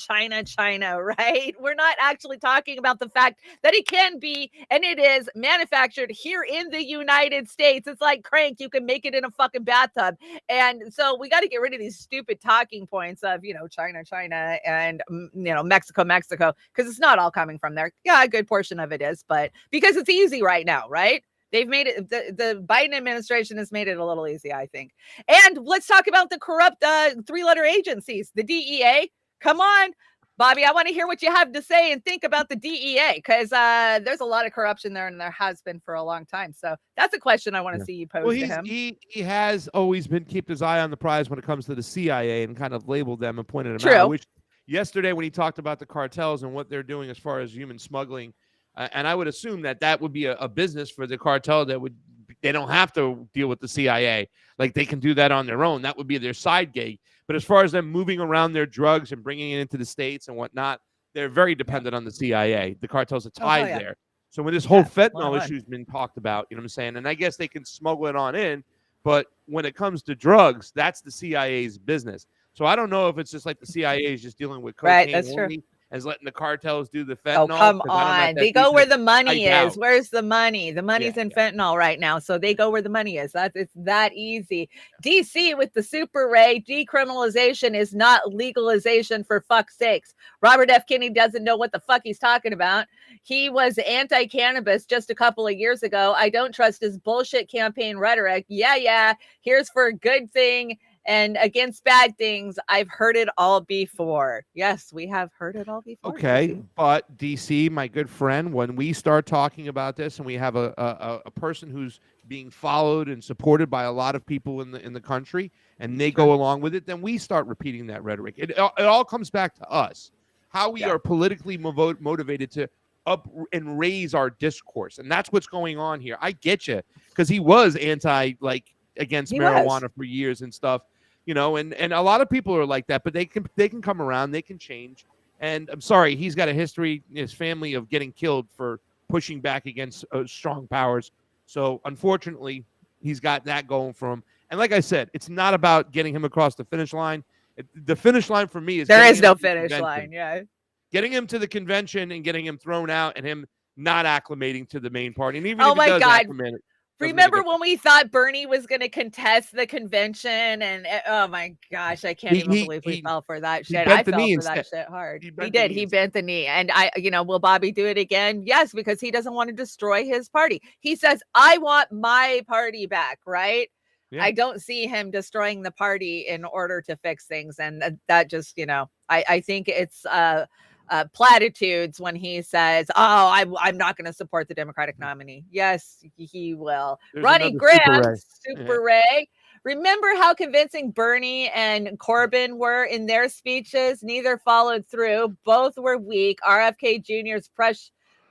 right? We're not actually talking about the fact that it can be, and it is, manufactured here in the United States. It's like crank. You can make it in a fucking bathtub. And so we got to get rid of these stupid talking points of, China, and, Mexico, because it's not all coming from there. Yeah, a good portion of it is, but because it's easy right now, right? They've made it, the Biden administration has made it a little easy, I think. And let's talk about the corrupt 3-letter agencies, the DEA. Come on, Bobby, I want to hear what you have to say and think about the DEA, because there's a lot of corruption there, and there has been for a long time. So that's a question I want to see you pose to him. He has always been kept his eye on the prize when it comes to the CIA and kind of labeled them and pointed them out. Which yesterday when he talked about the cartels and what they're doing as far as human smuggling, and I would assume that would be a business for the cartel they don't have to deal with the CIA. Like they can do that on their own. That would be their side gig. But as far as them moving around their drugs and bringing it into the States and whatnot, they're very dependent on the CIA. The cartels are tied there. So when this whole fentanyl issue has been talked about, you know what I'm saying? And I guess they can smuggle it on in, but when it comes to drugs, that's the CIA's business. So I don't know if it's just like the CIA is just dealing with cocaine. Right, that's only. true. As letting the cartels do the fentanyl. Oh, come on. They go where the money is. Where's the money? The money's in fentanyl right now. So they go where the money is. It's that easy. DC with the Super Ray, decriminalization is not legalization, for fuck's sakes. Robert F. Kennedy doesn't know what the fuck he's talking about. He was anti-cannabis just a couple of years ago. I don't trust his bullshit campaign rhetoric. Yeah. Here's for a good thing and against bad things. I've heard it all before. Yes, we have heard it all before. Okay, but DC, my good friend, when we start talking about this and we have a person who's being followed and supported by a lot of people in the country, and they go along with it, then we start repeating that rhetoric. It all comes back to us, how we are politically motivated to up and raise our discourse, and that's what's going on here. I get you, because he was against marijuana for years and stuff, and a lot of people are like that, but they can come around, they can change. And I'm sorry, he's got a history in his family of getting killed for pushing back against strong powers. So unfortunately, he's got that going for him. And like I said, it's not about getting him across the finish line. The finish line for me is there is no finish line. Yeah, getting him to the convention and getting him thrown out, and him not acclimating to the main party. And even oh if my he does God. acclimate, Remember when we thought Bernie was going to contest the convention, and oh my gosh, I can't even believe we fell for that shit. I fell for that shit hard. He did. He bent the knee. And will Bobby do it again? Yes, because he doesn't want to destroy his party. He says, I want my party back, right? Yeah. I don't see him destroying the party in order to fix things. And that just, I think it's platitudes when he says, I'm not going to support the Democratic nominee. Yes, he will. There's Ronnie Graham, Super Ray. Remember how convincing Bernie and Corbyn were in their speeches? Neither followed through. Both were weak. RFK Jr.'s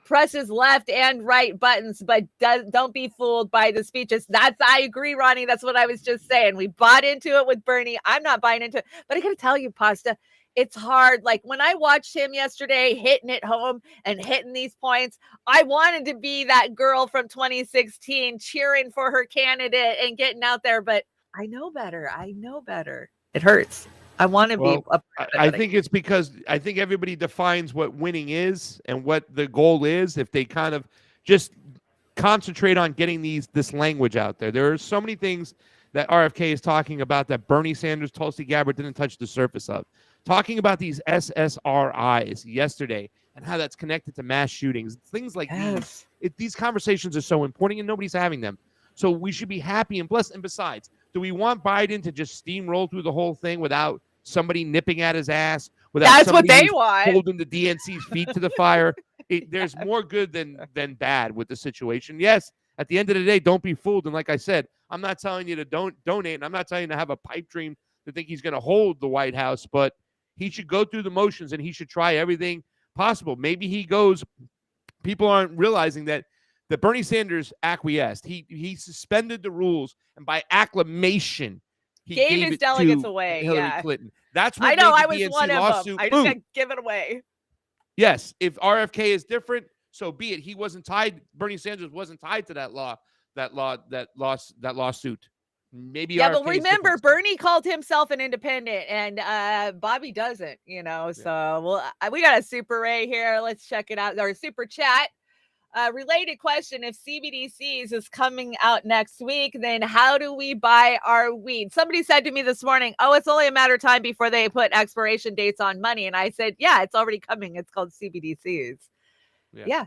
presses left and right buttons, but don't be fooled by the speeches. I agree, Ronnie. That's what I was just saying. We bought into it with Bernie. I'm not buying into it, but I got to tell you, Pasta, it's hard. Like when I watched him yesterday hitting it home and hitting these points, I wanted to be that girl from 2016 cheering for her candidate and getting out there, but I know better. It hurts. I want to be. I think it's because I think everybody defines what winning is and what the goal is. If they kind of just concentrate on getting this language out there, there are so many things that RFK is talking about that Bernie Sanders, Tulsi Gabbard didn't touch the surface of. Talking about these SSRIs yesterday and how that's connected to mass shootings, things like these. These conversations are so important and nobody's having them. So we should be happy and blessed. And besides, do we want Biden to just steamroll through the whole thing without somebody nipping at his ass? That's what they want. Holding the DNC's feet to the fire. There's more good than bad with the situation. Yes, at the end of the day, don't be fooled. And like I said, I'm not telling you to don't donate. And I'm not telling you to have a pipe dream to think he's going to hold the White House, but he should go through the motions and he should try everything possible. Maybe he goes. People aren't realizing that Bernie Sanders acquiesced. He suspended the rules, and by acclamation, he gave his it delegates to away. Hillary Clinton. That's what I know. I made the was DNC one of lawsuit. them. I just got given away. Yes, if RFK is different, so be it. He wasn't tied. Bernie Sanders wasn't tied to that lawsuit. Maybe but remember, Bernie called himself an independent, and Bobby doesn't. So we got a Super Ray here. Let's check it out. Or Super Chat. Related question: if CBDCs is coming out next week, then how do we buy our weed? Somebody said to me this morning, it's only a matter of time before they put expiration dates on money. And I said, yeah, it's already coming. It's called CBDCs. Yeah.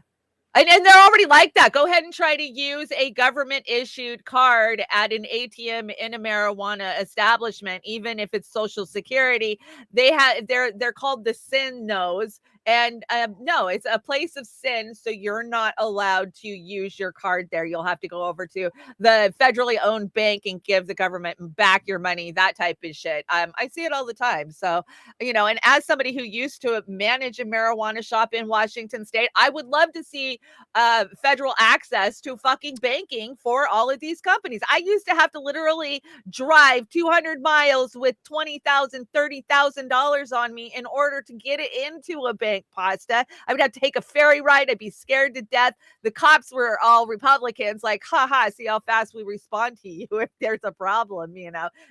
And they're already like that. Go ahead and try to use a government issued card at an ATM in a marijuana establishment, even if it's Social Security. They're called the sin nose. And no, it's a place of sin. So you're not allowed to use your card there. You'll have to go over to the federally owned bank and give the government back your money, that type of shit. I see it all the time. So, and as somebody who used to manage a marijuana shop in Washington State, I would love to see federal access to fucking banking for all of these companies. I used to have to literally drive 200 miles with $20,000, $30,000 on me in order to get it into a bank. Pasta. I would have to take a ferry ride. I'd be scared to death. The cops were all Republicans, like, see how fast we respond to you if there's a problem,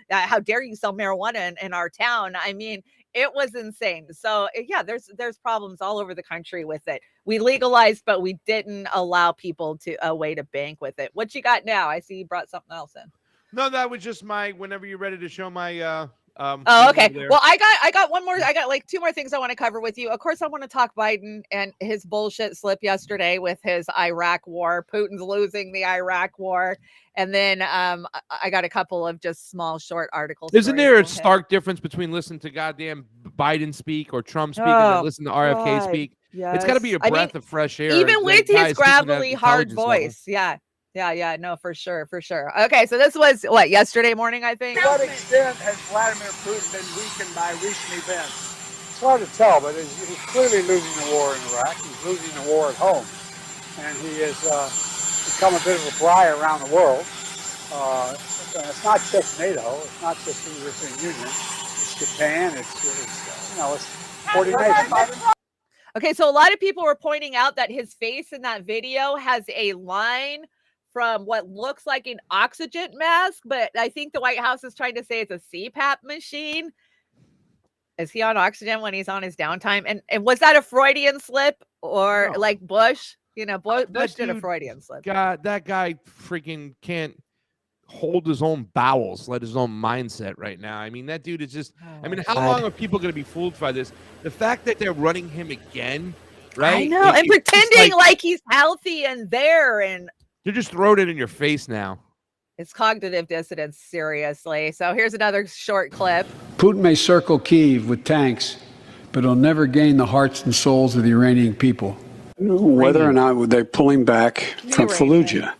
how dare you sell marijuana in our town? I mean, it was insane. So yeah, there's problems all over the country with it. We legalized, but we didn't allow people a way to bank with it. What you got now? I see you brought something else in. No, that was just whenever you're ready to show my okay. Well, I got one more. I got like two more things I want to cover with you. Of course, I want to talk Biden and his bullshit slip yesterday with his Iraq war. Putin's losing the Iraq war. And then I got a couple of just small short articles. Isn't there a stark difference between listening to goddamn Biden speak or Trump speak and then listen to RFK speak? Yes. It's got to be a breath of fresh air. Even with his gravelly, hard voice. Level. Yeah, no, for sure. Okay, so this was, yesterday morning, I think? To what extent has Vladimir Putin been weakened by recent events? It's hard to tell, but he's clearly losing the war in Iraq. He's losing the war at home. And he has become a bit of a pariah around the world. It's not just NATO. It's not just the European Union. It's Japan. It's 40 nations. Okay, so a lot of people were pointing out that his face in that video has a line from what looks like an oxygen mask, but I think the White House is trying to say it's a CPAP machine. Is he on oxygen when he's on his downtime? And was that a Freudian slip or like Bush? You know, Bush did a dude Freudian slip. that guy freaking can't hold his own bowels, let his own mindset right now. I mean, that dude is just. I mean, how long are people going to be fooled by this? The fact that they're running him again, right? I know, and it's just pretending like he's healthy and there, and they're just throwing it in your face now. it's cognitive dissonance, seriously. So here's another short clip. Putin may circle Kyiv with tanks, but he'll never gain the hearts and souls of the Iranian people. Whether or not they're pulling back from Fallujah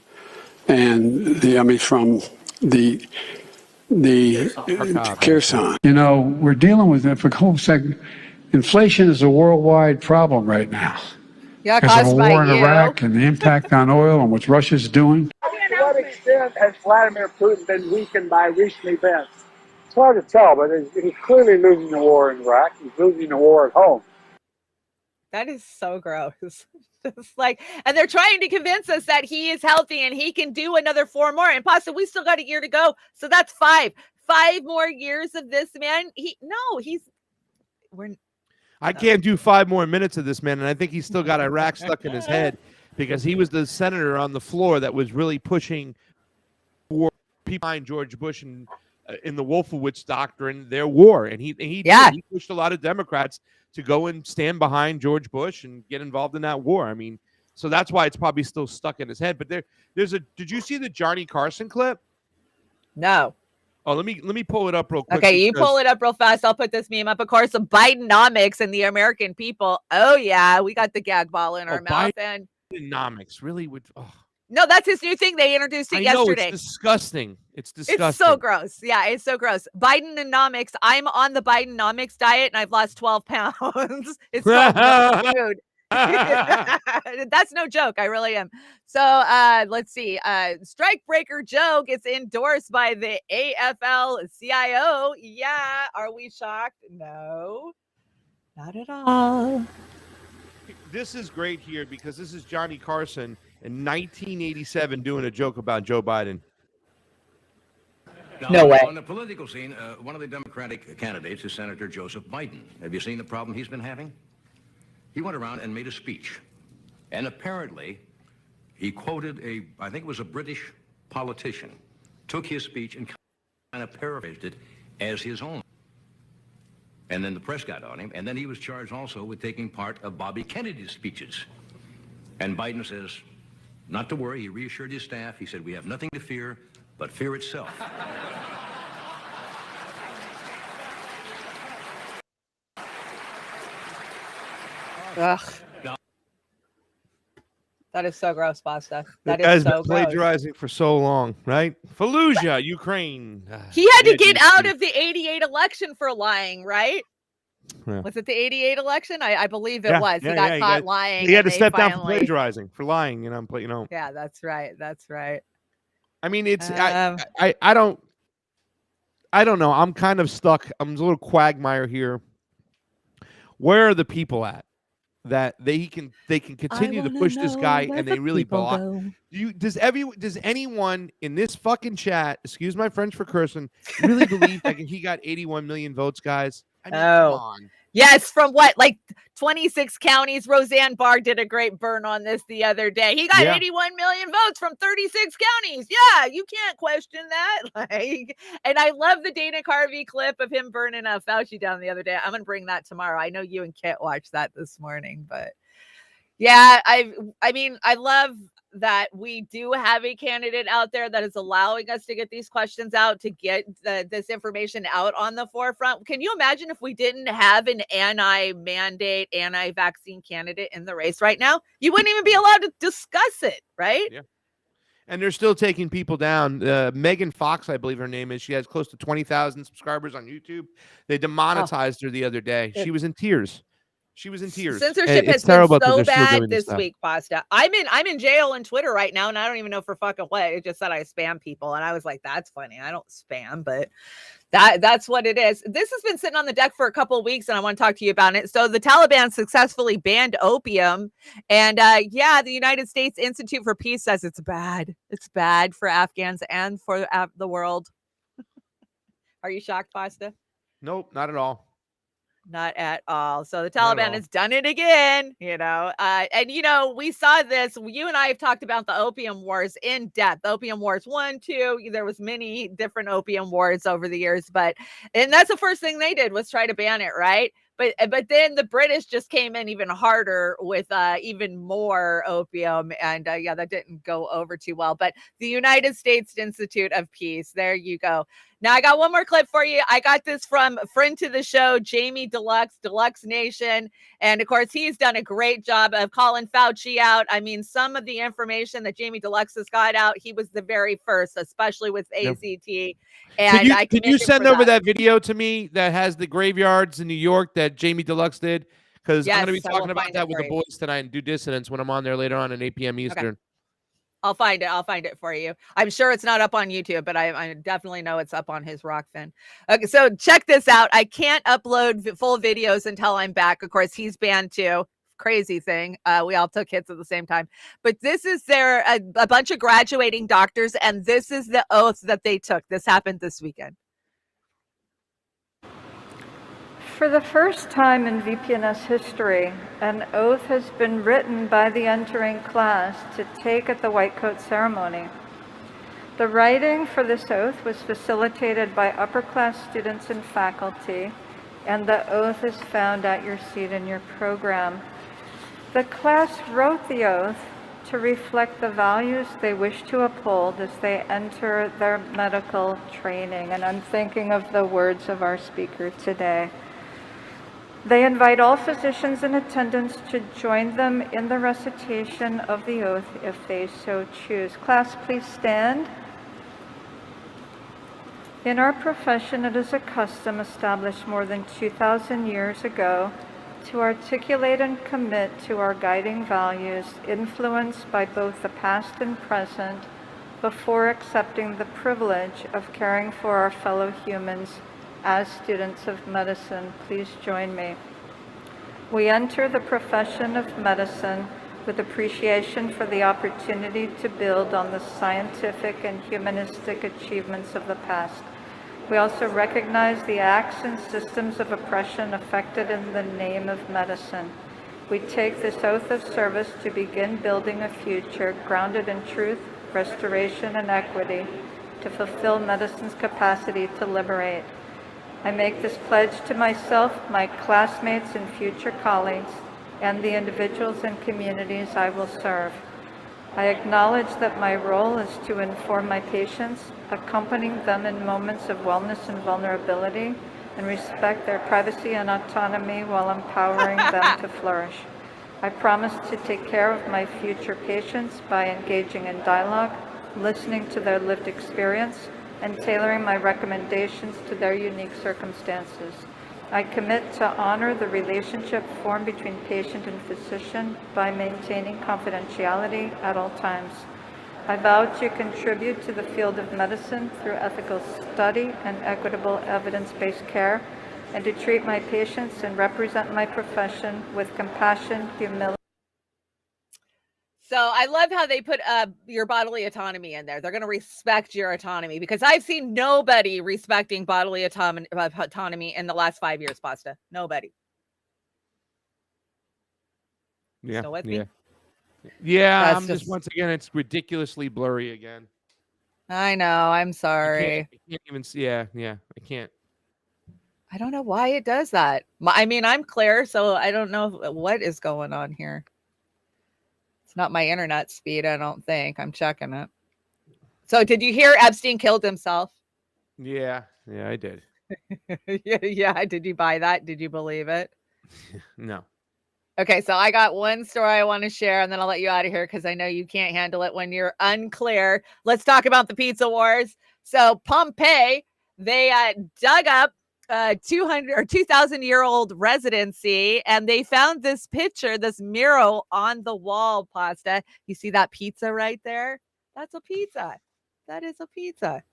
and from the Kherson. You know, we're dealing with it for a whole second. Inflation is a worldwide problem right now. Yeah, because of the war in Iraq and the impact on oil and what Russia's doing. To what extent has Vladimir Putin been weakened by recent events? It's hard to tell, but he's clearly losing the war in Iraq. He's losing the war at home. That is so gross. Just like, and they're trying to convince us that he is healthy and he can do another 4 more. And Pasta, we still got a year to go. So that's 5 more years of this man. I can't do 5 more minutes of this man. And I think he's still got Iraq stuck in his head because he was the senator on the floor that was really pushing for people behind George Bush and in the Wolfowitz doctrine, their war. And he pushed a lot of Democrats to go and stand behind George Bush and get involved in that war. I mean, so that's why it's probably still stuck in his head. But did you see the Johnny Carson clip? No. Oh, let me pull it up real quick. Okay, you pull it up real fast. I'll put this meme up. Of course, the Bidenomics and the American people. Oh yeah, we got the gag ball in our mouth. And Bidenomics really would. Oh. No, that's his new thing. They introduced it yesterday. It's disgusting. It's disgusting. It's so gross. Yeah, it's so gross. Bidenomics. I'm on the Bidenomics diet and I've lost 12 pounds. It's so food. That's no joke. I really am. So let's see. Strikebreaker Joe gets endorsed by the AFL-CIO. Yeah. Are we shocked? No, not at all. This is great here because this is Johnny Carson in 1987 doing a joke about Joe Biden. No way. On the political scene, one of the Democratic candidates is Senator Joseph Biden. Have you seen the problem he's been having? He went around and made a speech. And apparently, he quoted I think it was a British politician, took his speech and kind of paraphrased it as his own. And then the press got on him. And then he was charged also with taking part of Bobby Kennedy's speeches. And Biden says, not to worry. He reassured his staff. He said, we have nothing to fear but fear itself. Ugh. That is so gross, Pasta. That is so gross. Plagiarizing for so long, right? Fallujah, Ukraine. He had to get out of the 88 election for lying, right? Yeah. Was it the 88 election? I believe it was. He got caught lying. He had to step down for plagiarizing, for lying, Yeah, that's right. That's right. I mean, it's I don't know. I'm kind of stuck. I'm a little quagmire here. Where are the people at that they can continue to push this guy and they really block? Does anyone in this fucking chat, excuse my French for cursing, really believe that he got 81 million votes, guys? I mean, come on. Yes, from what, like 26 counties? Roseanne Barr did a great burn on this the other day. He got 81 million votes from 36 counties. Yeah, you can't question that. And I love the Dana Carvey clip of him burning Fauci down the other day. I'm gonna bring that tomorrow. I know you and Kit watched that this morning, but yeah, I mean, I love that we do have a candidate out there that is allowing us to get these questions out, to get this information out on the forefront. Can you imagine if we didn't have an anti-mandate, anti-vaccine candidate in the race right now? You wouldn't even be allowed to discuss it, right? Yeah. And they're still taking people down. Megan Fox, I believe her name is. She has close to 20,000 subscribers on YouTube. They demonetized her the other day. She was in tears. She was in tears. Censorship has been so bad this week, Pasta. I'm in jail on Twitter right now, and I don't even know for fucking what. It just said I spam people, and I was like, "That's funny. I don't spam, but that's what it is." This has been sitting on the deck for a couple of weeks, and I want to talk to you about it. So the Taliban successfully banned opium, and the United States Institute for Peace says it's bad. It's bad for Afghans and for the world. Are you shocked, Pasta? Nope, not at all. Not at all. So the Not at Taliban all. has done it again, and we saw this. You and I have talked about the opium wars in depth. Opium wars 1, 2. There was many different opium wars over the years, and that's the first thing they did was try to ban it, right? But then the British just came in even harder with even more opium, and that didn't go over too well. But the United States Institute of Peace, there you go. Now I got one more clip for you. I got this from friend to the show, Jamie Deluxe Nation. And of course, he's done a great job of calling Fauci out. I mean, some of the information that Jamie Deluxe has got out, he was the very first, especially with AZT. And Could you send over that video to me that has the graveyards in New York that Jamie Deluxe did? Because I'm going to be talking about that with the boys tonight and do dissonance when I'm on there later on at 8 p.m. Eastern. Okay. I'll find it for you. I'm sure it's not up on YouTube, but I definitely know it's up on his Rokfin. Okay, so check this out. I can't upload full videos until I'm back. Of course, he's banned too. Crazy thing. We all took hits at the same time. But this is a bunch of graduating doctors, and this is the oath that they took. This happened this weekend. For the first time in VPNS history, an oath has been written by the entering class to take at the white coat ceremony. The writing for this oath was facilitated by upper class students and faculty, and the oath is found at your seat in your program. The class wrote the oath to reflect the values they wish to uphold as they enter their medical training, and I'm thinking of the words of our speaker today. They invite all physicians in attendance to join them in the recitation of the oath if they so choose. Class, please stand. In our profession, it is a custom established more than 2,000 years ago to articulate and commit to our guiding values, influenced by both the past and present, before accepting the privilege of caring for our fellow humans as students of medicine. Please join me. We enter the profession of medicine with appreciation for the opportunity to build on the scientific and humanistic achievements of the past. We also recognize the acts and systems of oppression affected in the name of medicine. We take this oath of service to begin building a future grounded in truth, restoration, and equity to fulfill medicine's capacity to liberate. I make this pledge to myself, my classmates, and future colleagues, and the individuals and communities I will serve. I acknowledge that my role is to inform my patients, accompanying them in moments of wellness and vulnerability, and respect their privacy and autonomy while empowering them to flourish. I promise to take care of my future patients by engaging in dialogue, listening to their lived experience, and tailoring my recommendations to their unique circumstances. I commit to honor the relationship formed between patient and physician by maintaining confidentiality at all times. I vow to contribute to the field of medicine through ethical study and equitable evidence-based care, and to treat my patients and represent my profession with compassion, humility. So I love how they put your bodily autonomy in there. They're going to respect your autonomy, because I've seen nobody respecting bodily autonomy in the last 5 years, Pasta. Nobody. Yeah. Still with me? Yeah. That's I'm just once again, it's ridiculously blurry again. I know. I'm sorry. I can't even see. Yeah. I can't. I don't know why it does that. I mean, I'm clear, so I don't know what is going on here. It's not my internet speed, I don't think. I'm checking it. So did you hear Epstein killed himself? Yeah, I did. Yeah. Did you buy that? Did you believe it? No. Okay, so I got one story I want to share, and then I'll let you out of here because I know you can't handle it when you're unclear. Let's talk about the pizza wars. So Pompeii, they dug up 2,000-year-old residency, and they found this picture, this mural on the wall, Pasta. You see that pizza right there? That's a pizza. That is a pizza.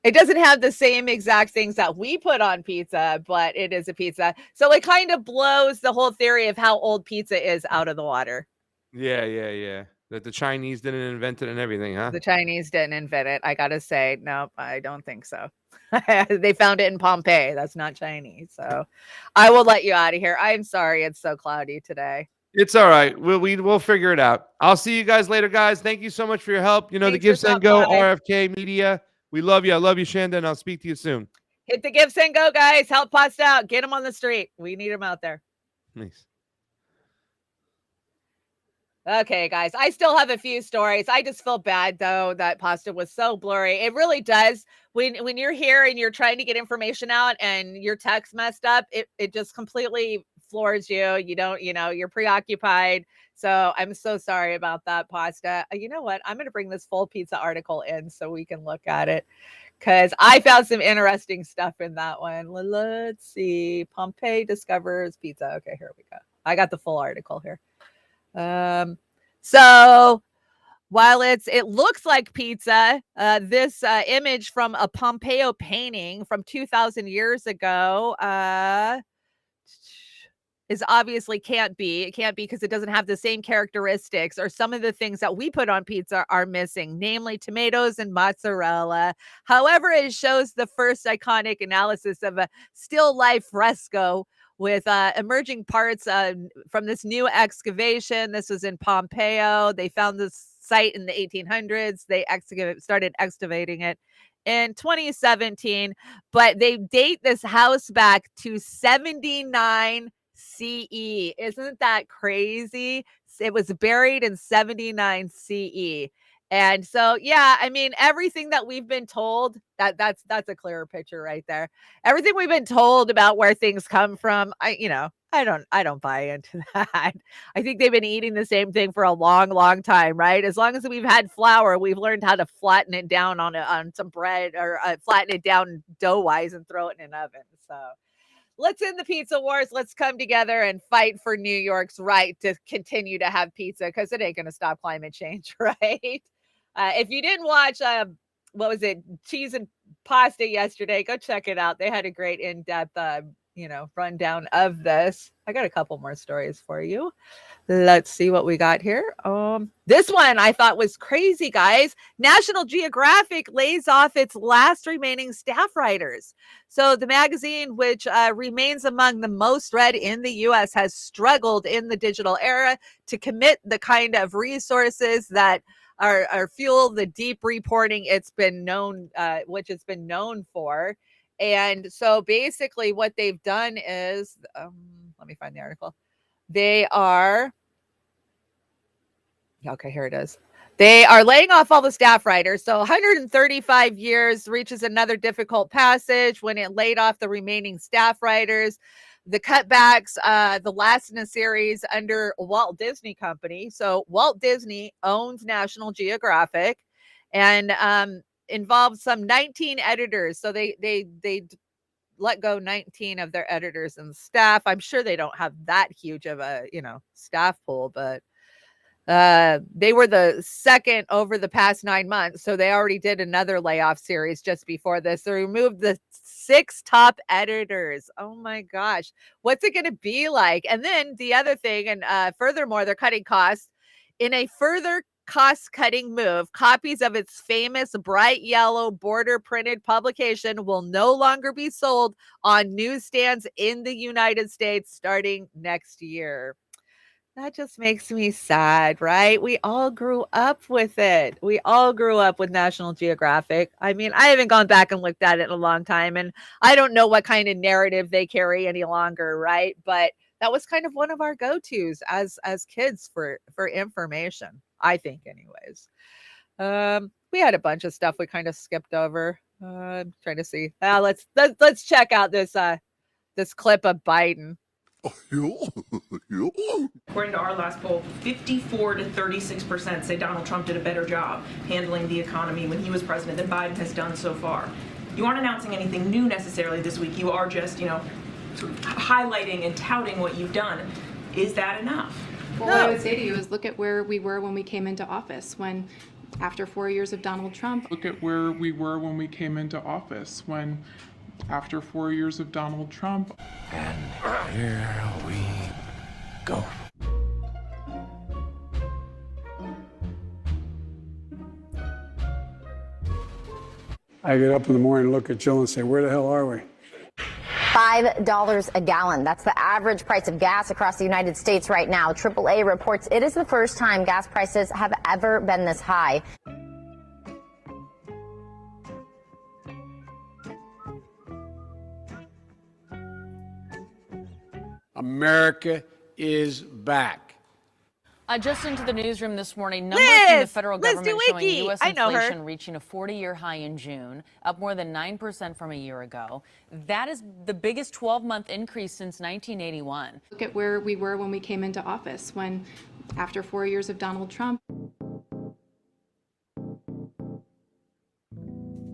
It doesn't have the same exact things that we put on pizza, but it is a pizza. So it kind of blows the whole theory of how old pizza is out of the water. Yeah. That the Chinese didn't invent it and everything, huh? The Chinese didn't invent it. I gotta say, no, I don't think so. They found it in Pompeii. That's not Chinese. So I will let you out of here. I'm sorry it's so cloudy today. It's all right. We'll figure it out. I'll see you guys later, guys. Thank you so much for your help. You know, Thanks the Give for Send stopping Go by. RFK Media. We love you. I love you, Chanda, and I'll speak to you soon. Hit the Give Send Go, guys. Help Pasta out. Get them on the street. We need them out there. Nice. Okay, guys. I still have a few stories. I just feel bad though that Pasta was so blurry. It really does. When you're here and you're trying to get information out and your text messed up, it just completely floors you. You don't, you're preoccupied. So I'm so sorry about that, Pasta. You know what? I'm going to bring this full pizza article in so we can look at it because I found some interesting stuff in that one. Let's see. Pompeii discovers pizza. Okay, here we go. I got the full article here. So while it looks like pizza, this image from a Pompeii painting from 2,000 years ago is obviously can't be. It can't be because it doesn't have the same characteristics, or some of the things that we put on pizza are missing, namely tomatoes and mozzarella. However, it shows the first iconic analysis of a still life fresco with emerging parts from this new excavation. This was in Pompeii. They found this site in the 1800s. They started excavating it in 2017, but they date this house back to 79 CE. Isn't that crazy? It was buried in 79 CE. And so, yeah, I mean, everything that we've been told, that's a clearer picture right there. Everything we've been told about where things come from, I don't buy into that. I think they've been eating the same thing for a long, long time, right? As long as we've had flour, we've learned how to flatten it down on some bread, or flatten it down dough-wise and throw it in an oven. So let's end the pizza wars. Let's come together and fight for New York's right to continue to have pizza, because it ain't going to stop climate change, right? If you didn't watch, what was it, Cheese and Pasta yesterday, go check it out. They had a great in-depth, rundown of this. I got a couple more stories for you. Let's see what we got here. This one I thought was crazy, guys. National Geographic lays off its last remaining staff writers. So the magazine, which remains among the most read in the U.S., has struggled in the digital era to commit the kind of resources that are fuel the deep reporting it's been known, which it's been known for. And so basically what they've done is, let me find the article. They are, okay, here it is. They are laying off all the staff writers. So 135 years reaches another difficult passage when it laid off the remaining staff writers. The cutbacks, the last in a series under Walt Disney Company. So Walt Disney owns National Geographic, and involved some 19 editors. So they let go 19 of their editors and staff. I'm sure they don't have that huge of a, staff pool, but they were the second over the past 9 months. So they already did another layoff series just before this. They removed the 6 top editors. Oh my gosh. What's it going to be like? And then the other thing, and furthermore, they're cutting costs. In a further cost-cutting move, copies of its famous bright yellow border printed publication will no longer be sold on newsstands in the United States starting next year. That just makes me sad, right? We all grew up with it. We all grew up with National Geographic. I mean, I haven't gone back and looked at it in a long time, and I don't know what kind of narrative they carry any longer, right? But that was kind of one of our go-tos as kids for information, I think, anyways. We had a bunch of stuff we kind of skipped over. I'm trying to see. Let's check out this clip of Biden. According to our last poll, 54 to 36% say Donald Trump did a better job handling the economy when he was president than Biden has done so far. You aren't announcing anything new necessarily this week. You are just, sort of highlighting and touting what you've done. Is that enough? Well, what I would say to you is look at where we were when we came into office, after 4 years of Donald Trump. Look at where we were when we came into office, after 4 years of Donald Trump. And here we go. I get up in the morning and look at Jill and say, where the hell are we? $5 a gallon. That's the average price of gas across the United States right now. AAA reports it is the first time gas prices have ever been this high. America is back. Just into the newsroom this morning, numbers from the federal government showing U.S. inflation reaching a 40-year high in June, up more than 9% from a year ago. That is the biggest 12-month increase since 1981. Look at where we were when we came into office, when after 4 years of Donald Trump.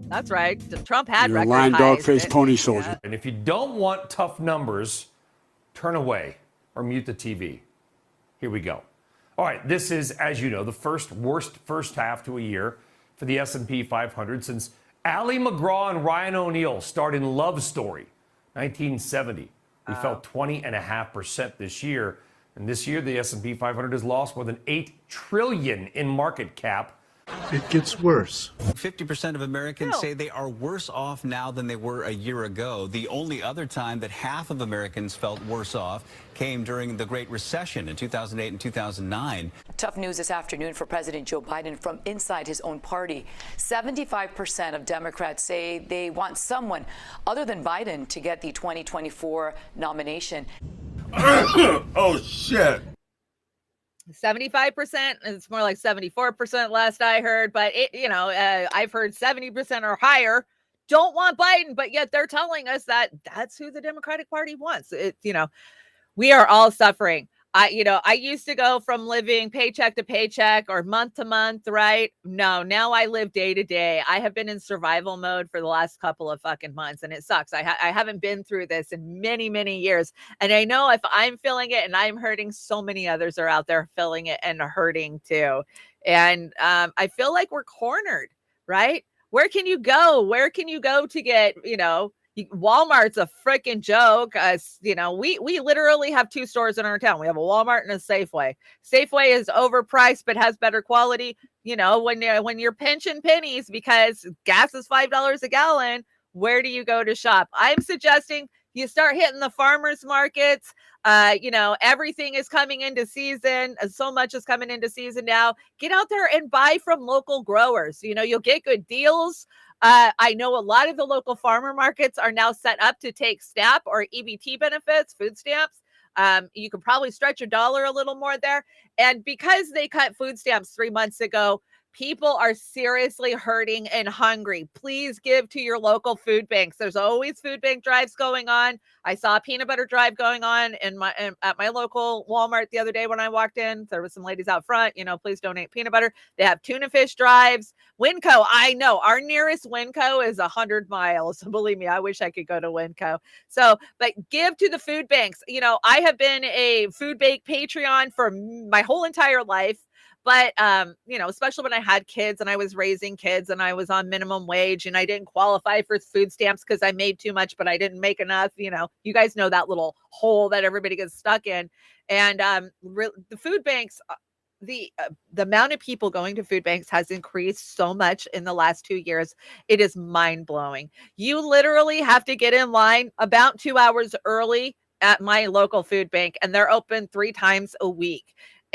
That's right. Trump had You're a record lying highs. dog-faced pony soldier. And if you don't want tough numbers, turn away or mute the TV. Here we go. All right, this is, as you know, the worst first half to a year for the S&P 500 since Ally McGraw and Ryan O'Neal starred in Love Story, 1970. We fell 20.5% this year. And this year, the S&P 500 has lost more than $8 trillion in market cap. It gets worse. 50% of Americans say they are worse off now than they were a year ago. The only other time that half of Americans felt worse off came during the Great Recession in 2008 and 2009. Tough news this afternoon for President Joe Biden from inside his own party. 75% of Democrats say they want someone other than Biden to get the 2024 nomination. Oh, shit. 75%. It's more like 74% last I heard, but I've heard 70% or higher don't want Biden, but yet they're telling us that that's who the Democratic Party wants. We are all suffering. I used to go from living paycheck to paycheck or month to month, right? No, now I live day to day. I have been in survival mode for the last couple of fucking months, and it sucks. I haven't been through this in many, many years. And I know if I'm feeling it and I'm hurting, so many others are out there feeling it and hurting too. And I feel like we're cornered, right? Where can you go? Where can you go to get, Walmart's a freaking joke. We literally have two stores in our town. We have a Walmart and a Safeway. Safeway is overpriced but has better quality. When you're pinching pennies because gas is $5 a gallon, where do you go to shop? I'm suggesting you start hitting the farmers markets. Everything is coming into season. So much is coming into season now. Get out there and buy from local growers. You'll get good deals. I know a lot of the local farmer markets are now set up to take SNAP or EBT benefits, food stamps. You could probably stretch your dollar a little more there. And because they cut food stamps 3 months ago, people are seriously hurting and hungry. Please give to your local food banks. There's always food bank drives going on. I saw a peanut butter drive going on at my local Walmart the other day when I walked in. There was some ladies out front, please donate peanut butter. They have tuna fish drives. Winco, I know our nearest Winco is 100 miles. Believe me, I wish I could go to Winco. But give to the food banks. I have been a food bank Patreon for my whole entire life. But, especially when I had kids and I was raising kids and I was on minimum wage and I didn't qualify for food stamps because I made too much, but I didn't make enough. You guys know that little hole that everybody gets stuck in. And the food banks, the amount of people going to food banks has increased so much in the last 2 years. It is mind blowing. You literally have to get in line about 2 hours early at my local food bank, and they're open 3 times a week.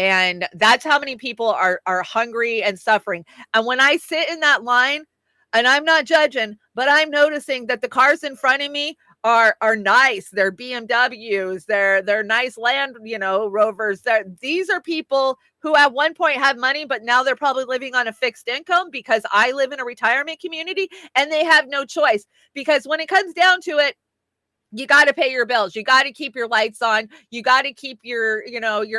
And that's how many people are hungry and suffering. And when I sit in that line, and I'm not judging, but I'm noticing that the cars in front of me are nice. They're BMWs. They're nice Land, Rovers. These are people who at one point had money, but now they're probably living on a fixed income because I live in a retirement community and they have no choice. Because when it comes down to it, you got to pay your bills. You got to keep your lights on. You got to keep your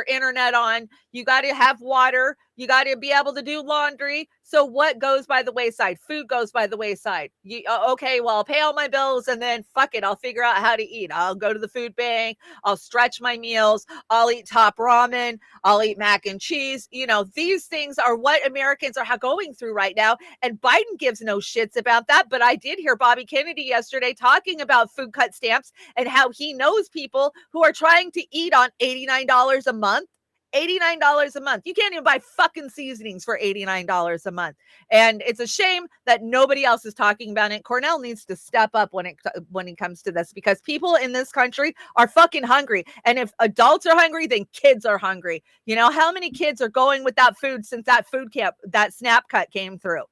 internet on. You got to have water. You got to be able to do laundry. So what goes by the wayside? Food goes by the wayside. Okay, well, I'll pay all my bills and then fuck it. I'll figure out how to eat. I'll go to the food bank. I'll stretch my meals. I'll eat top ramen. I'll eat mac and cheese. These things are what Americans are going through right now. And Biden gives no shits about that. But I did hear Bobby Kennedy yesterday talking about food cut stamps and how he knows people who are trying to eat on $89 a month. $89 a month. You can't even buy fucking seasonings for $89 a month. And it's a shame that nobody else is talking about it. Cornell needs to step up when it comes to this, because people in this country are fucking hungry. And if adults are hungry, then kids are hungry. You know, how many kids are going without food since that food camp, that SNAP cut came through?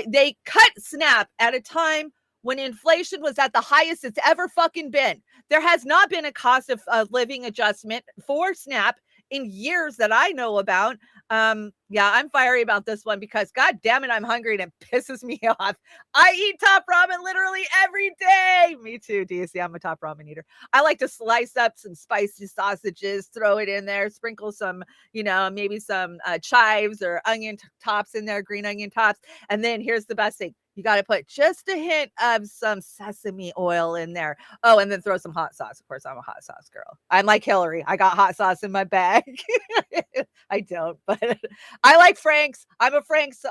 They cut SNAP at a time when inflation was at the highest it's ever fucking been. There has not been a cost of living adjustment for SNAP in years that I know about. Yeah, I'm fiery about this one because god damn it, I'm hungry and it pisses me off. I eat top ramen literally every day. Me too, DC. I'm a top ramen eater. I like to slice up some spicy sausages, throw it in there, sprinkle some, maybe some chives or onion tops in there, green onion tops. And then here's the best thing. You got to put just a hint of some sesame oil in there. Oh, and then throw some hot sauce. Of course, I'm a hot sauce girl. I'm like Hillary. I got hot sauce in my bag. I don't, but I like Frank's. I'm a Frank's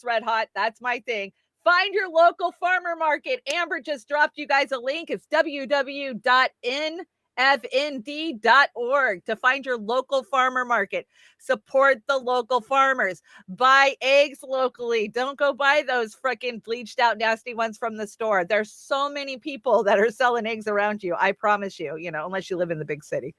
Red Hot. That's my thing. Find your local farmer market. Amber just dropped you guys a link. It's www.nfnd.org to find your local farmer market. Support the local farmers. Buy eggs locally. Don't go buy those freaking bleached out nasty ones from the store. There's so many people that are selling eggs around you. I promise you, unless you live in the big city.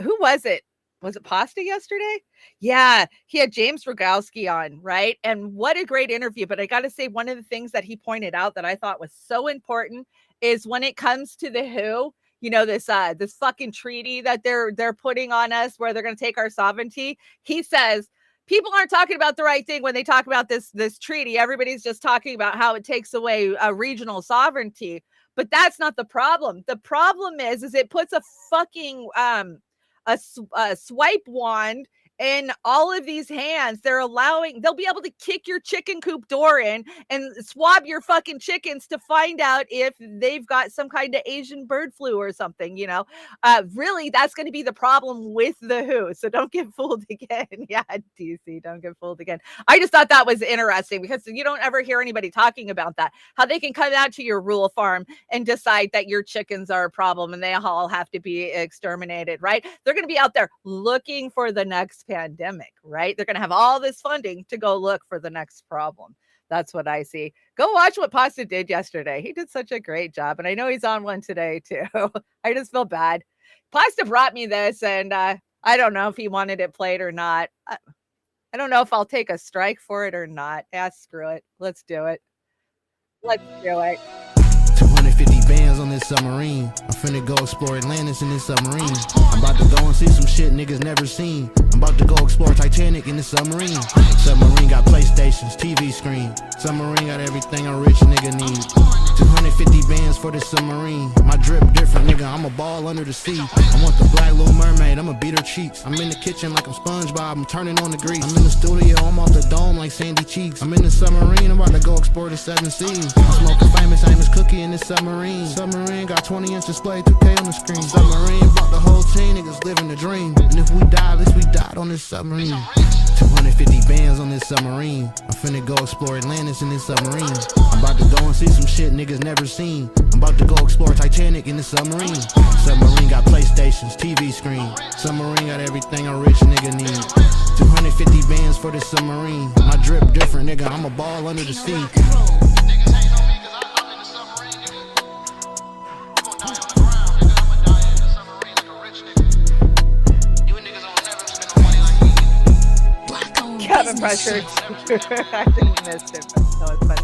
Who was it? Was it Pasta yesterday? Yeah, he had James Rogowski on, right? And what a great interview. But I got to say, one of the things that he pointed out that I thought was so important is when it comes to the WHO, this fucking treaty that they're putting on us where they're going to take our sovereignty. He says people aren't talking about the right thing when they talk about this treaty. Everybody's just talking about how it takes away regional sovereignty. But that's not the problem. The problem is it puts a fucking a swipe wand in all of these hands. They'll be able to kick your chicken coop door in and swab your fucking chickens to find out if they've got some kind of Asian bird flu or something, really, that's going to be the problem with the WHO. So don't get fooled again. Yeah, DC, don't get fooled again. I just thought that was interesting because you don't ever hear anybody talking about that, how they can come out to your rural farm and decide that your chickens are a problem and they all have to be exterminated, right? They're going to be out there looking for the next pandemic, right? They're going to have all this funding to go look for the next problem. That's what I see. Go watch what Pasta did yesterday. He did such a great job. And I know he's on one today too. I just feel bad. Pasta brought me this and I don't know if he wanted it played or not. I don't know if I'll take a strike for it or not. Screw it. Let's do it. Let's do it. 250 bands on this submarine. I'm finna go explore Atlantis in this submarine. I'm about to go and see some shit niggas never seen. I'm about to go explore Titanic in this submarine. Submarine got PlayStations, TV screen. Submarine got everything a rich nigga need. 250 bands for this submarine. My drip different, nigga. I'm a ball under the sea. I want the black little mermaid. I'ma beat her cheeks. I'm in the kitchen like I'm SpongeBob. I'm turning on the grease. I'm in the studio. I'm off the dome like Sandy Cheeks. I'm in the submarine. I'm about to go explore the 7 seas. I'm smoking famous cookie in this submarine. Submarine got 20-inch display, 2K on the screen. Submarine brought the whole team, niggas living the dream. And if we die, at least we died on this submarine. 250 bands on this submarine. I'm finna go explore Atlantis in this submarine. I'm about to go and see some shit niggas never seen. I'm about to go explore Titanic in this submarine. Submarine got PlayStations, TV screen. Submarine got everything a rich nigga need. 250 bands for this submarine. My drip different, nigga. I'm a ball under the sea. Kevin pressured. I didn't miss it, but that was funny.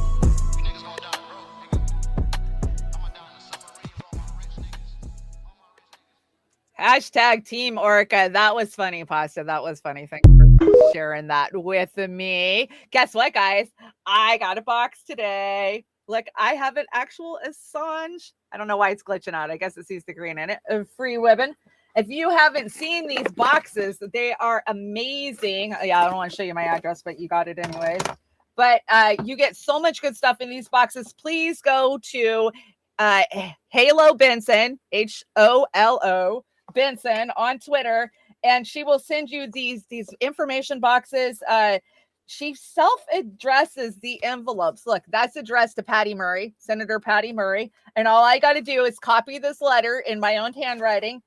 Hashtag Team Orca. That was funny, Pasta. That was funny. Thanks for sharing that with me. Guess what, guys? I got a box today. Look, I have an actual Assange. I don't know why it's glitching out. I guess it sees the green in it. A free ribbon. If you haven't seen these boxes, they are amazing. Yeah, I don't want to show you my address, but you got it anyways. But you get so much good stuff in these boxes. Please go to Halo Benson, Holo Benson on Twitter, and she will send you these information boxes. She self-addresses the envelopes. Look, that's addressed to Patty Murray, Senator Patty Murray. And all I got to do is copy this letter in my own handwriting,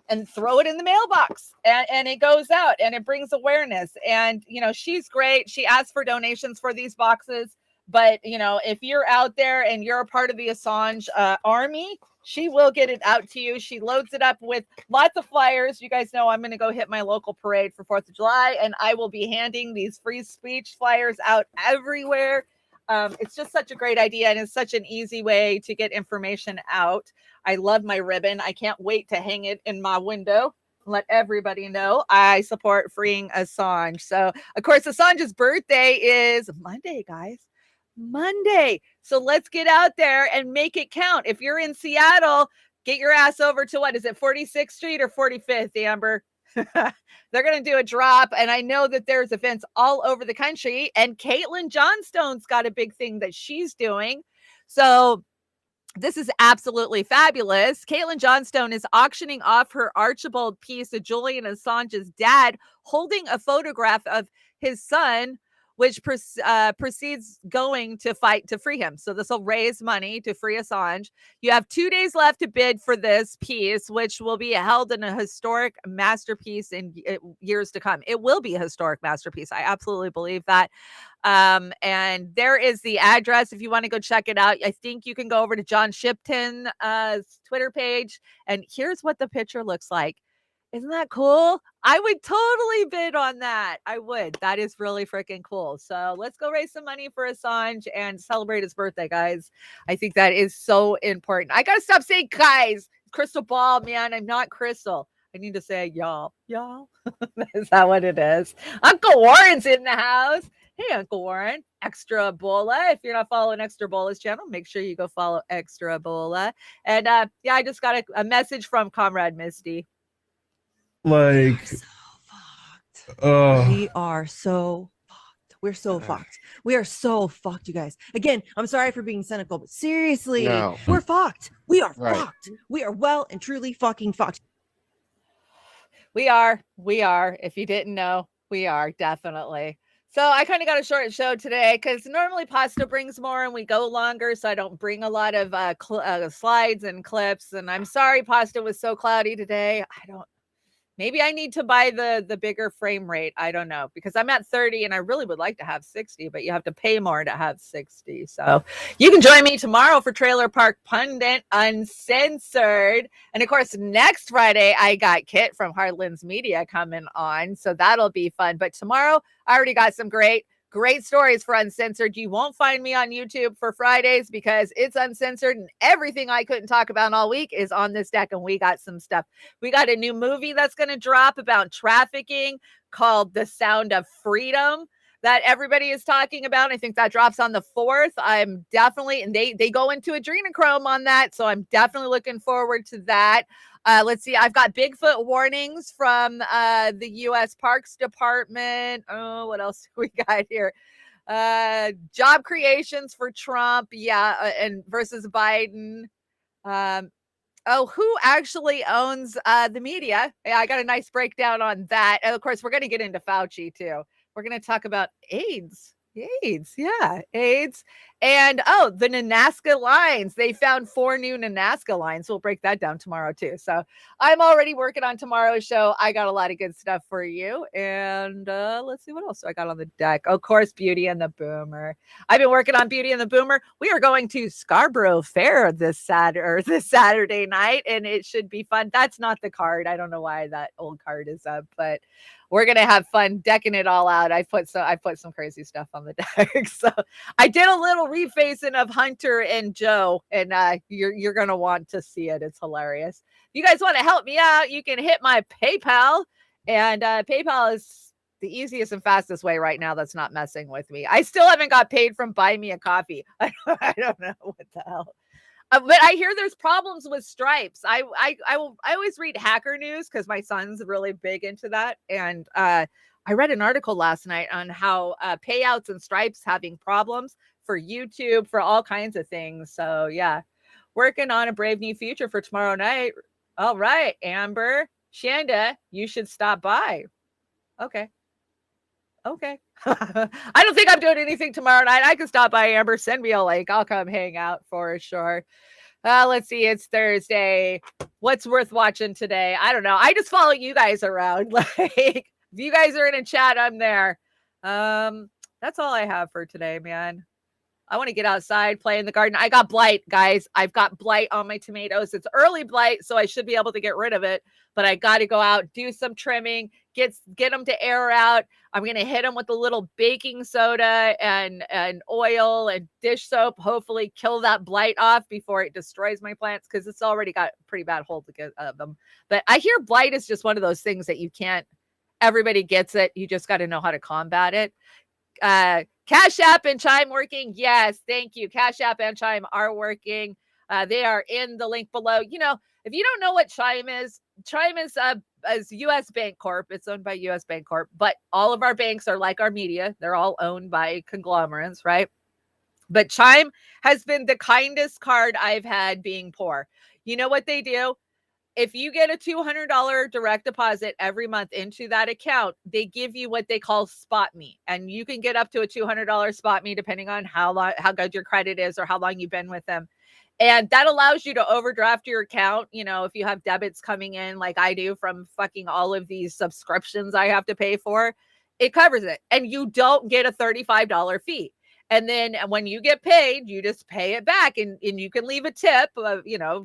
and throw it in the mailbox, and it goes out and it brings awareness. And, you know, she's great. She asked for donations for these boxes. But, you know, if you're out there and you're a part of the Assange army, she will get it out to you. She loads it up with lots of flyers. You guys know I'm going to go hit my local parade for 4th of July, and I will be handing these free speech flyers out everywhere. It's just such a great idea, and it's such an easy way to get information out. I love my ribbon. I can't wait to hang it in my window. Let everybody know I support freeing Assange. So, of course, Assange's birthday is Monday, guys. Monday. So let's get out there and make it count. If you're in Seattle, get your ass over to what is it, 46th Street or 45th, Amber? They're going to do a drop. And I know that there's events all over the country. And Caitlin Johnstone's got a big thing that she's doing. So this is absolutely fabulous. Caitlin Johnstone is auctioning off her Archibald piece of Julian Assange's dad holding a photograph of his son, which proceeds going to fight to free him. So this will raise money to free Assange. You have 2 days left to bid for this piece, which will be held in a historic masterpiece in years to come. It will be a historic masterpiece. I absolutely believe that. And there is the address if you want to go check it out. I think you can go over to John Shipton's Twitter page, and here's what the picture looks like. Isn't that cool? I would totally bid on that. I would. That is really freaking cool. So let's go raise some money for Assange and celebrate his birthday, guys. I think that is so important. I got to stop saying guys. Crystal ball, man. I'm not Crystal. I need to say y'all. Y'all? Is that what it is? Uncle Warren's in the house. Hey, Uncle Warren. Extra Bola. If you're not following Extra Bola's channel, make sure you go follow Extra Bola. And yeah, I just got a message from Comrade Misty. Like, we are so fucked. We're so fucked. We are so fucked, you guys. Again, I'm sorry for being cynical, but seriously, No. we're fucked. We are Right. fucked. We are well and truly fucking fucked. We are. If you didn't know, we are definitely. So I kind of got a short show today because normally Pasta brings more and we go longer. So I don't bring a lot of slides and clips. And I'm sorry, Pasta was so cloudy today. Maybe I need to buy the bigger frame rate. I don't know, because I'm at 30 and I really would like to have 60, but you have to pay more to have 60. So you can join me tomorrow for Trailer Park Pundit Uncensored. And of course, next Friday, I got Kit from Heartlands Media coming on. So that'll be fun. But tomorrow, I already got some great stories for Uncensored. You won't find me on YouTube for Fridays because it's uncensored and everything I couldn't talk about all week is on this deck. And we got some stuff. We got a new movie that's going to drop about trafficking called The Sound of Freedom that everybody is talking about. I think that drops on the 4th. I'm definitely, and they go into adrenochrome on that. So I'm definitely looking forward to that. Let's see. I've got Bigfoot warnings from the U.S. Parks Department. Oh, what else do we got here? Job creations for Trump. Yeah. And versus Biden. Who actually owns the media? Yeah, I got a nice breakdown on that. And of course, we're going to get into Fauci too. We're going to talk about AIDS. Yeah, AIDS. And the Nazca lines. They found 4 new Nazca lines. We'll break that down tomorrow too. So I'm already working on tomorrow's show. I got a lot of good stuff for you. And let's see what else I got on the deck. Of course, Beauty and the Boomer. I've been working on Beauty and the Boomer. We are going to Scarborough Fair this Saturday night, and it should be fun. That's not the card. I don't know why that old card is up, but we're gonna have fun decking it all out. I put some crazy stuff on the deck. So I did a little refacing of Hunter and Joe, and you're gonna want to see it. It's hilarious. If you guys want to help me out, you can hit my PayPal, and PayPal is the easiest and fastest way right now that's not messing with me. I still haven't got paid from Buy Me a Coffee. I don't know what the hell. But I hear there's problems with Stripes. I always read Hacker News because my son's really big into that. And I read an article last night on how payouts and Stripes having problems for YouTube, for all kinds of things. So yeah, working on a brave new future for tomorrow night. All right, Amber, Chanda, you should stop by. Okay. I don't think I'm doing anything tomorrow night. I can stop by, Amber. Send me a link. I'll come hang out for sure. Let's see. It's Thursday. What's worth watching today? I don't know. I just follow you guys around. Like, if you guys are in a chat, I'm there. That's all I have for today, man. I want to get outside, play in the garden. I got blight, guys. I've got blight on my tomatoes. It's early blight, so I should be able to get rid of it. But I got to go out, do some trimming, get them to air out. I'm going to hit them with a little baking soda and oil and dish soap. Hopefully kill that blight off before it destroys my plants, because it's already got a pretty bad hold of them. But I hear blight is just one of those things that you can't, everybody gets it. You just got to know how to combat it. Cash App and Chime working? Yes, thank you. Cash App and Chime are working. They are in the link below. You know, if you don't know what Chime is U.S. Bank Corp. It's owned by U.S. Bank Corp. But all of our banks are like our media. They're all owned by conglomerates, right? But Chime has been the kindest card I've had being poor. You know what they do? If you get a $200 direct deposit every month into that account, they give you what they call Spot Me. And you can get up to a $200 Spot Me depending on how good your credit is or how long you've been with them. And that allows you to overdraft your account. You know, if you have debits coming in like I do from fucking all of these subscriptions I have to pay for, it covers it. And you don't get a $35 fee. And then when you get paid, you just pay it back, and you can leave a tip of, 2%,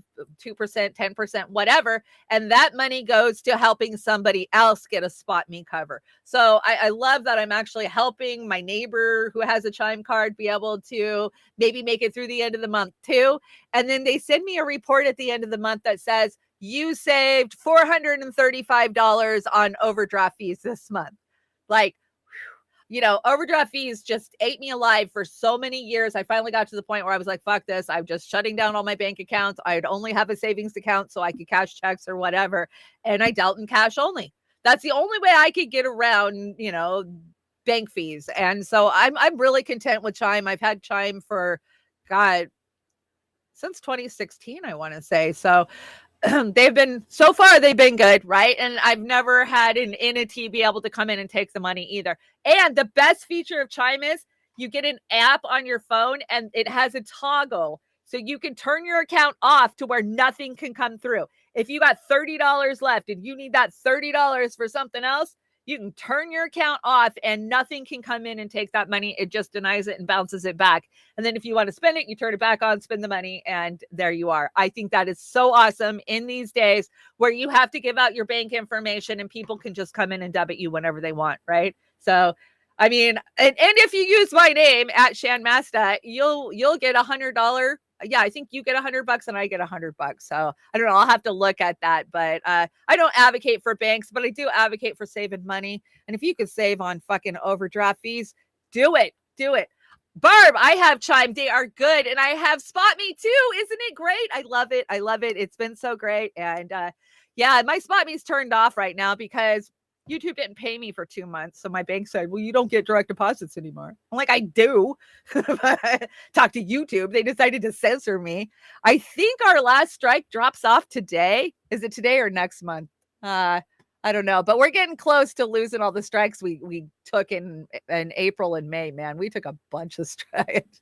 10%, whatever. And that money goes to helping somebody else get a Spot Me cover. So I love that I'm actually helping my neighbor who has a Chime card be able to maybe make it through the end of the month too. And then they send me a report at the end of the month that says, you saved $435 on overdraft fees this month. Like, overdraft fees just ate me alive for so many years. I finally got to the point where I was like, fuck this. I'm just shutting down all my bank accounts. I'd only have a savings account so I could cash checks or whatever. And I dealt in cash only. That's the only way I could get around, bank fees. And so I'm really content with Chime. I've had Chime for, God, since 2016, I want to say. So they've been good, right? And I've never had an entity be able to come in and take the money either. And the best feature of Chime is you get an app on your phone and it has a toggle. So you can turn your account off to where nothing can come through. If you got $30 left and you need that $30 for something else, you can turn your account off and nothing can come in and take that money. It just denies it and bounces it back. And then if you want to spend it, you turn it back on, spend the money, and there you are. I think that is so awesome in these days where you have to give out your bank information and people can just come in and debit you whenever they want, right? So, I mean, and if you use my name at Chanda-Masta, you'll get $100. Yeah, I think you get $100 and I get $100. So I don't know. I'll have to look at that. But I don't advocate for banks, but I do advocate for saving money. And if you could save on fucking overdraft fees, do it. Do it. Barb, I have Chime. They are good. And I have Spot Me too. Isn't it great? I love it. I love it. It's been so great. And yeah, my Spot Me's turned off right now because YouTube didn't pay me for 2 months. So my bank said, well, you don't get direct deposits anymore. I'm like, I do. Talk to YouTube. They decided to censor me. I think our last strike drops off today. Is it today or next month? I don't know, but we're getting close to losing all the strikes we took in April and May, man. We took a bunch of strikes.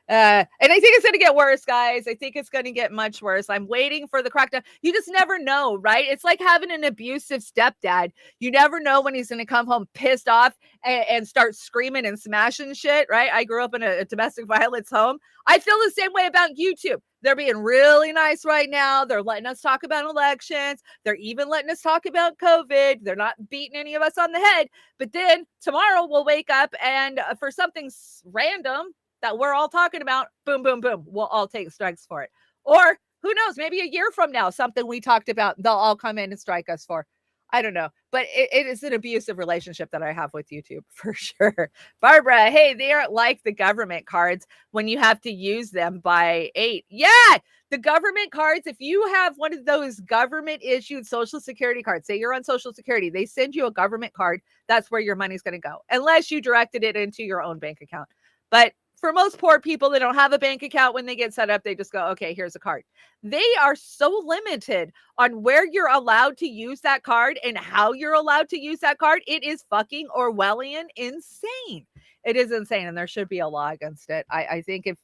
And I think it's going to get worse, guys. I think it's going to get much worse. I'm waiting for the crackdown. You just never know, right? It's like having an abusive stepdad. You never know when he's going to come home pissed off and start screaming and smashing shit, right? I grew up in a domestic violence home. I feel the same way about YouTube. They're being really nice right now. They're letting us talk about elections. They're even letting us talk about COVID. They're not beating any of us on the head. But then tomorrow we'll wake up and for something random that we're all talking about, boom, boom, boom, we'll all take strikes for it. Or who knows, maybe a year from now, something we talked about, they'll all come in and strike us for. I don't know. But it is an abusive relationship that I have with YouTube for sure. Barbara, hey, they aren't like the government cards when you have to use them by 8. Yeah, the government cards, if you have one of those government issued Social Security cards, say you're on Social Security, they send you a government card, that's where your money's going to go, unless you directed it into your own bank account. But for most poor people that don't have a bank account, when they get set up, they just go, okay, here's a card. They are so limited on where you're allowed to use that card and how you're allowed to use that card. It is fucking Orwellian insane. It is insane. And there should be a law against it. I think if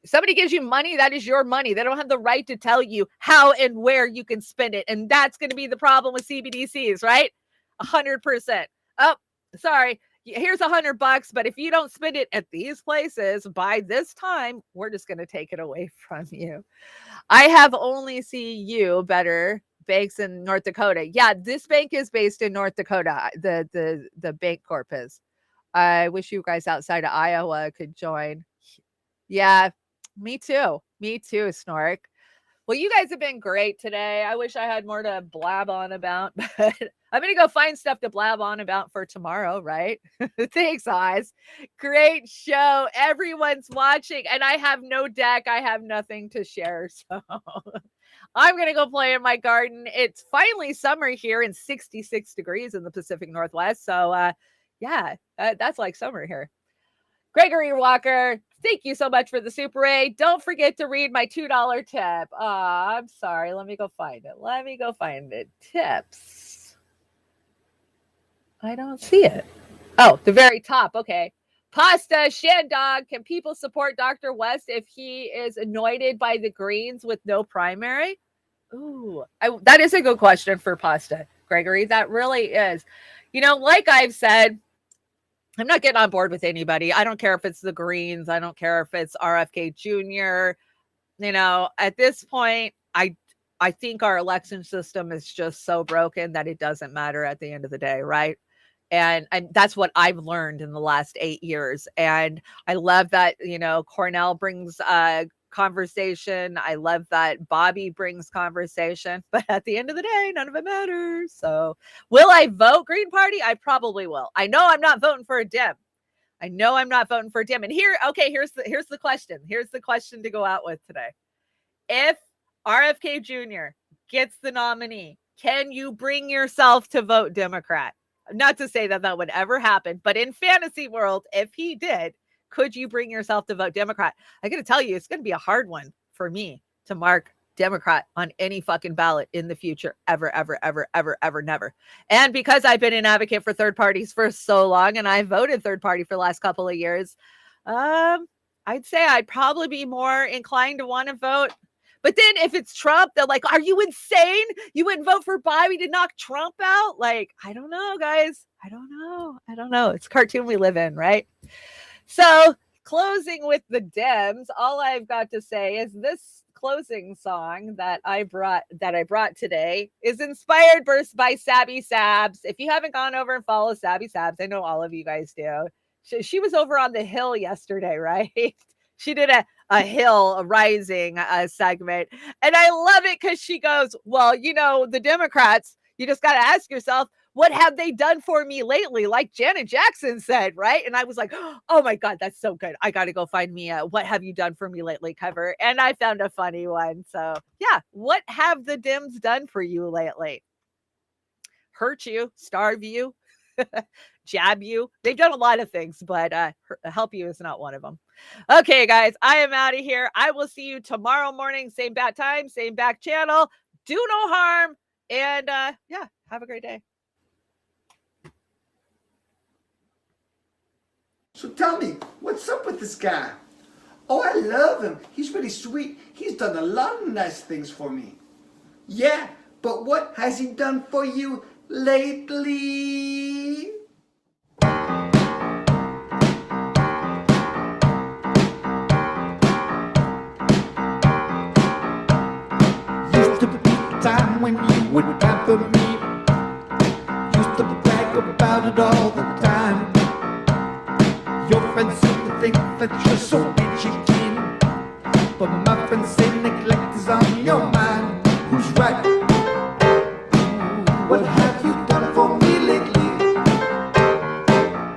Somebody gives you money, that is your money. They don't have the right to tell you how and where you can spend it. And that's going to be the problem with CBDCs, right? 100%. Oh, sorry. Here's $100, but if you don't spend it at these places by this time, we're just going to take it away from you. I have only CU better banks in North Dakota. Yeah, this bank is based in North Dakota. The bank corp is. I wish you guys outside of Iowa could join. Yeah, me too. Me too, Snork. Well, you guys have been great today. I wish I had more to blab on about, but I'm going to go find stuff to blab on about for tomorrow, right? Thanks, Oz. Great show. Everyone's watching, and I have no deck. I have nothing to share, so I'm going to go play in my garden. It's finally summer here and 66 degrees in the Pacific Northwest, so yeah, that's like summer here. Gregory Walker, thank you so much for the Super A. Don't forget to read my $2 tip. I'm sorry. Let me go find it. Tips. I don't see it. Oh, the very top. Okay. Pasta Shandog. Can people support Dr. West if he is anointed by the Greens with no primary? Ooh, that is a good question for Pasta, Gregory. That really is. You know, like I've said, I'm not getting on board with anybody. I don't care if it's the Greens. I don't care if it's RFK Jr. You know, at this point, I think our election system is just so broken that it doesn't matter at the end of the day, right? And that's what I've learned in the last 8 years. And I love that, you know, Cornell brings conversation. I love that Bobby brings conversation. But at the end of the day, none of it matters. So will I vote Green Party? I probably will. I know I'm not voting for a Dem. And here's the question. Here's the question to go out with today. If RFK Jr. gets the nominee, can you bring yourself to vote Democrat? Not to say that that would ever happen, but in fantasy world, if he did, could you bring yourself to vote Democrat? I got to tell you, it's going to be a hard one for me to mark Democrat on any fucking ballot in the future, ever, never. And because I've been an advocate for third parties for so long, and I voted third party for the last couple of years, I'd say I'd probably be more inclined to want to vote. But then if it's Trump, they're like, are you insane? You wouldn't vote for Biden to knock Trump out? Like, I don't know, guys. I don't know. It's a cartoon we live in, right? So closing with the Dems, all I've got to say is this closing song that I brought today is inspired by Sabby Sabs. If you haven't gone over and followed Sabby Sabs, I know all of you guys do. She was over on the Hill yesterday, right? She did a Hill rising segment. And I love it because she goes, well, you know, the Democrats, you just got to ask yourself, what have they done for me lately? Like Janet Jackson said, right? And I was like, oh my God, that's so good. I got to go find me a what have you done for me lately cover. And I found a funny one. So yeah, what have the Dems done for you lately? Hurt you, starve you, jab you. They've done a lot of things, but help you is not one of them. Okay, guys, I am out of here. I will see you tomorrow morning. Same bat time, same back channel. Do no harm. And yeah, have a great day. So tell me, what's up with this guy? Oh, I love him. He's really sweet. He's done a lot of nice things for me. Yeah, but what has he done for you lately? Used to be a time when you would pamper me. Used to brag about it all the time. Your friends seem to think that you're so bitchy keen, but my friends say neglect is on your mind. Who's right? What have you done for me lately?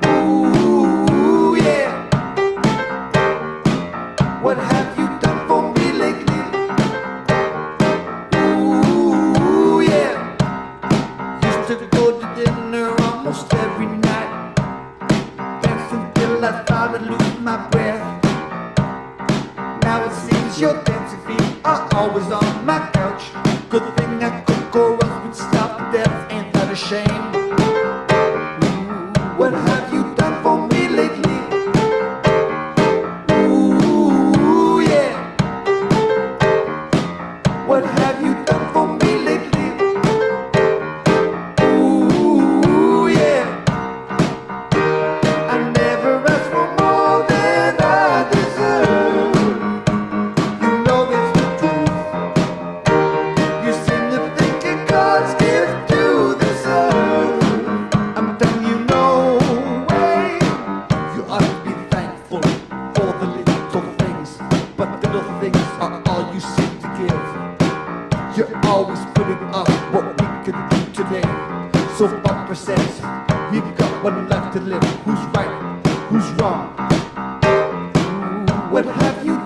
Ooh, yeah. What have you done for me lately? Ooh, yeah. Used to go to dinner almost every night. I thought I'd lose my breath. Now it seems your dancing feet are always on my couch. Good thing I could go else would stop to death. Ain't that a shame? Ooh, what have you done for me lately? Ooh, yeah. wrong? What have you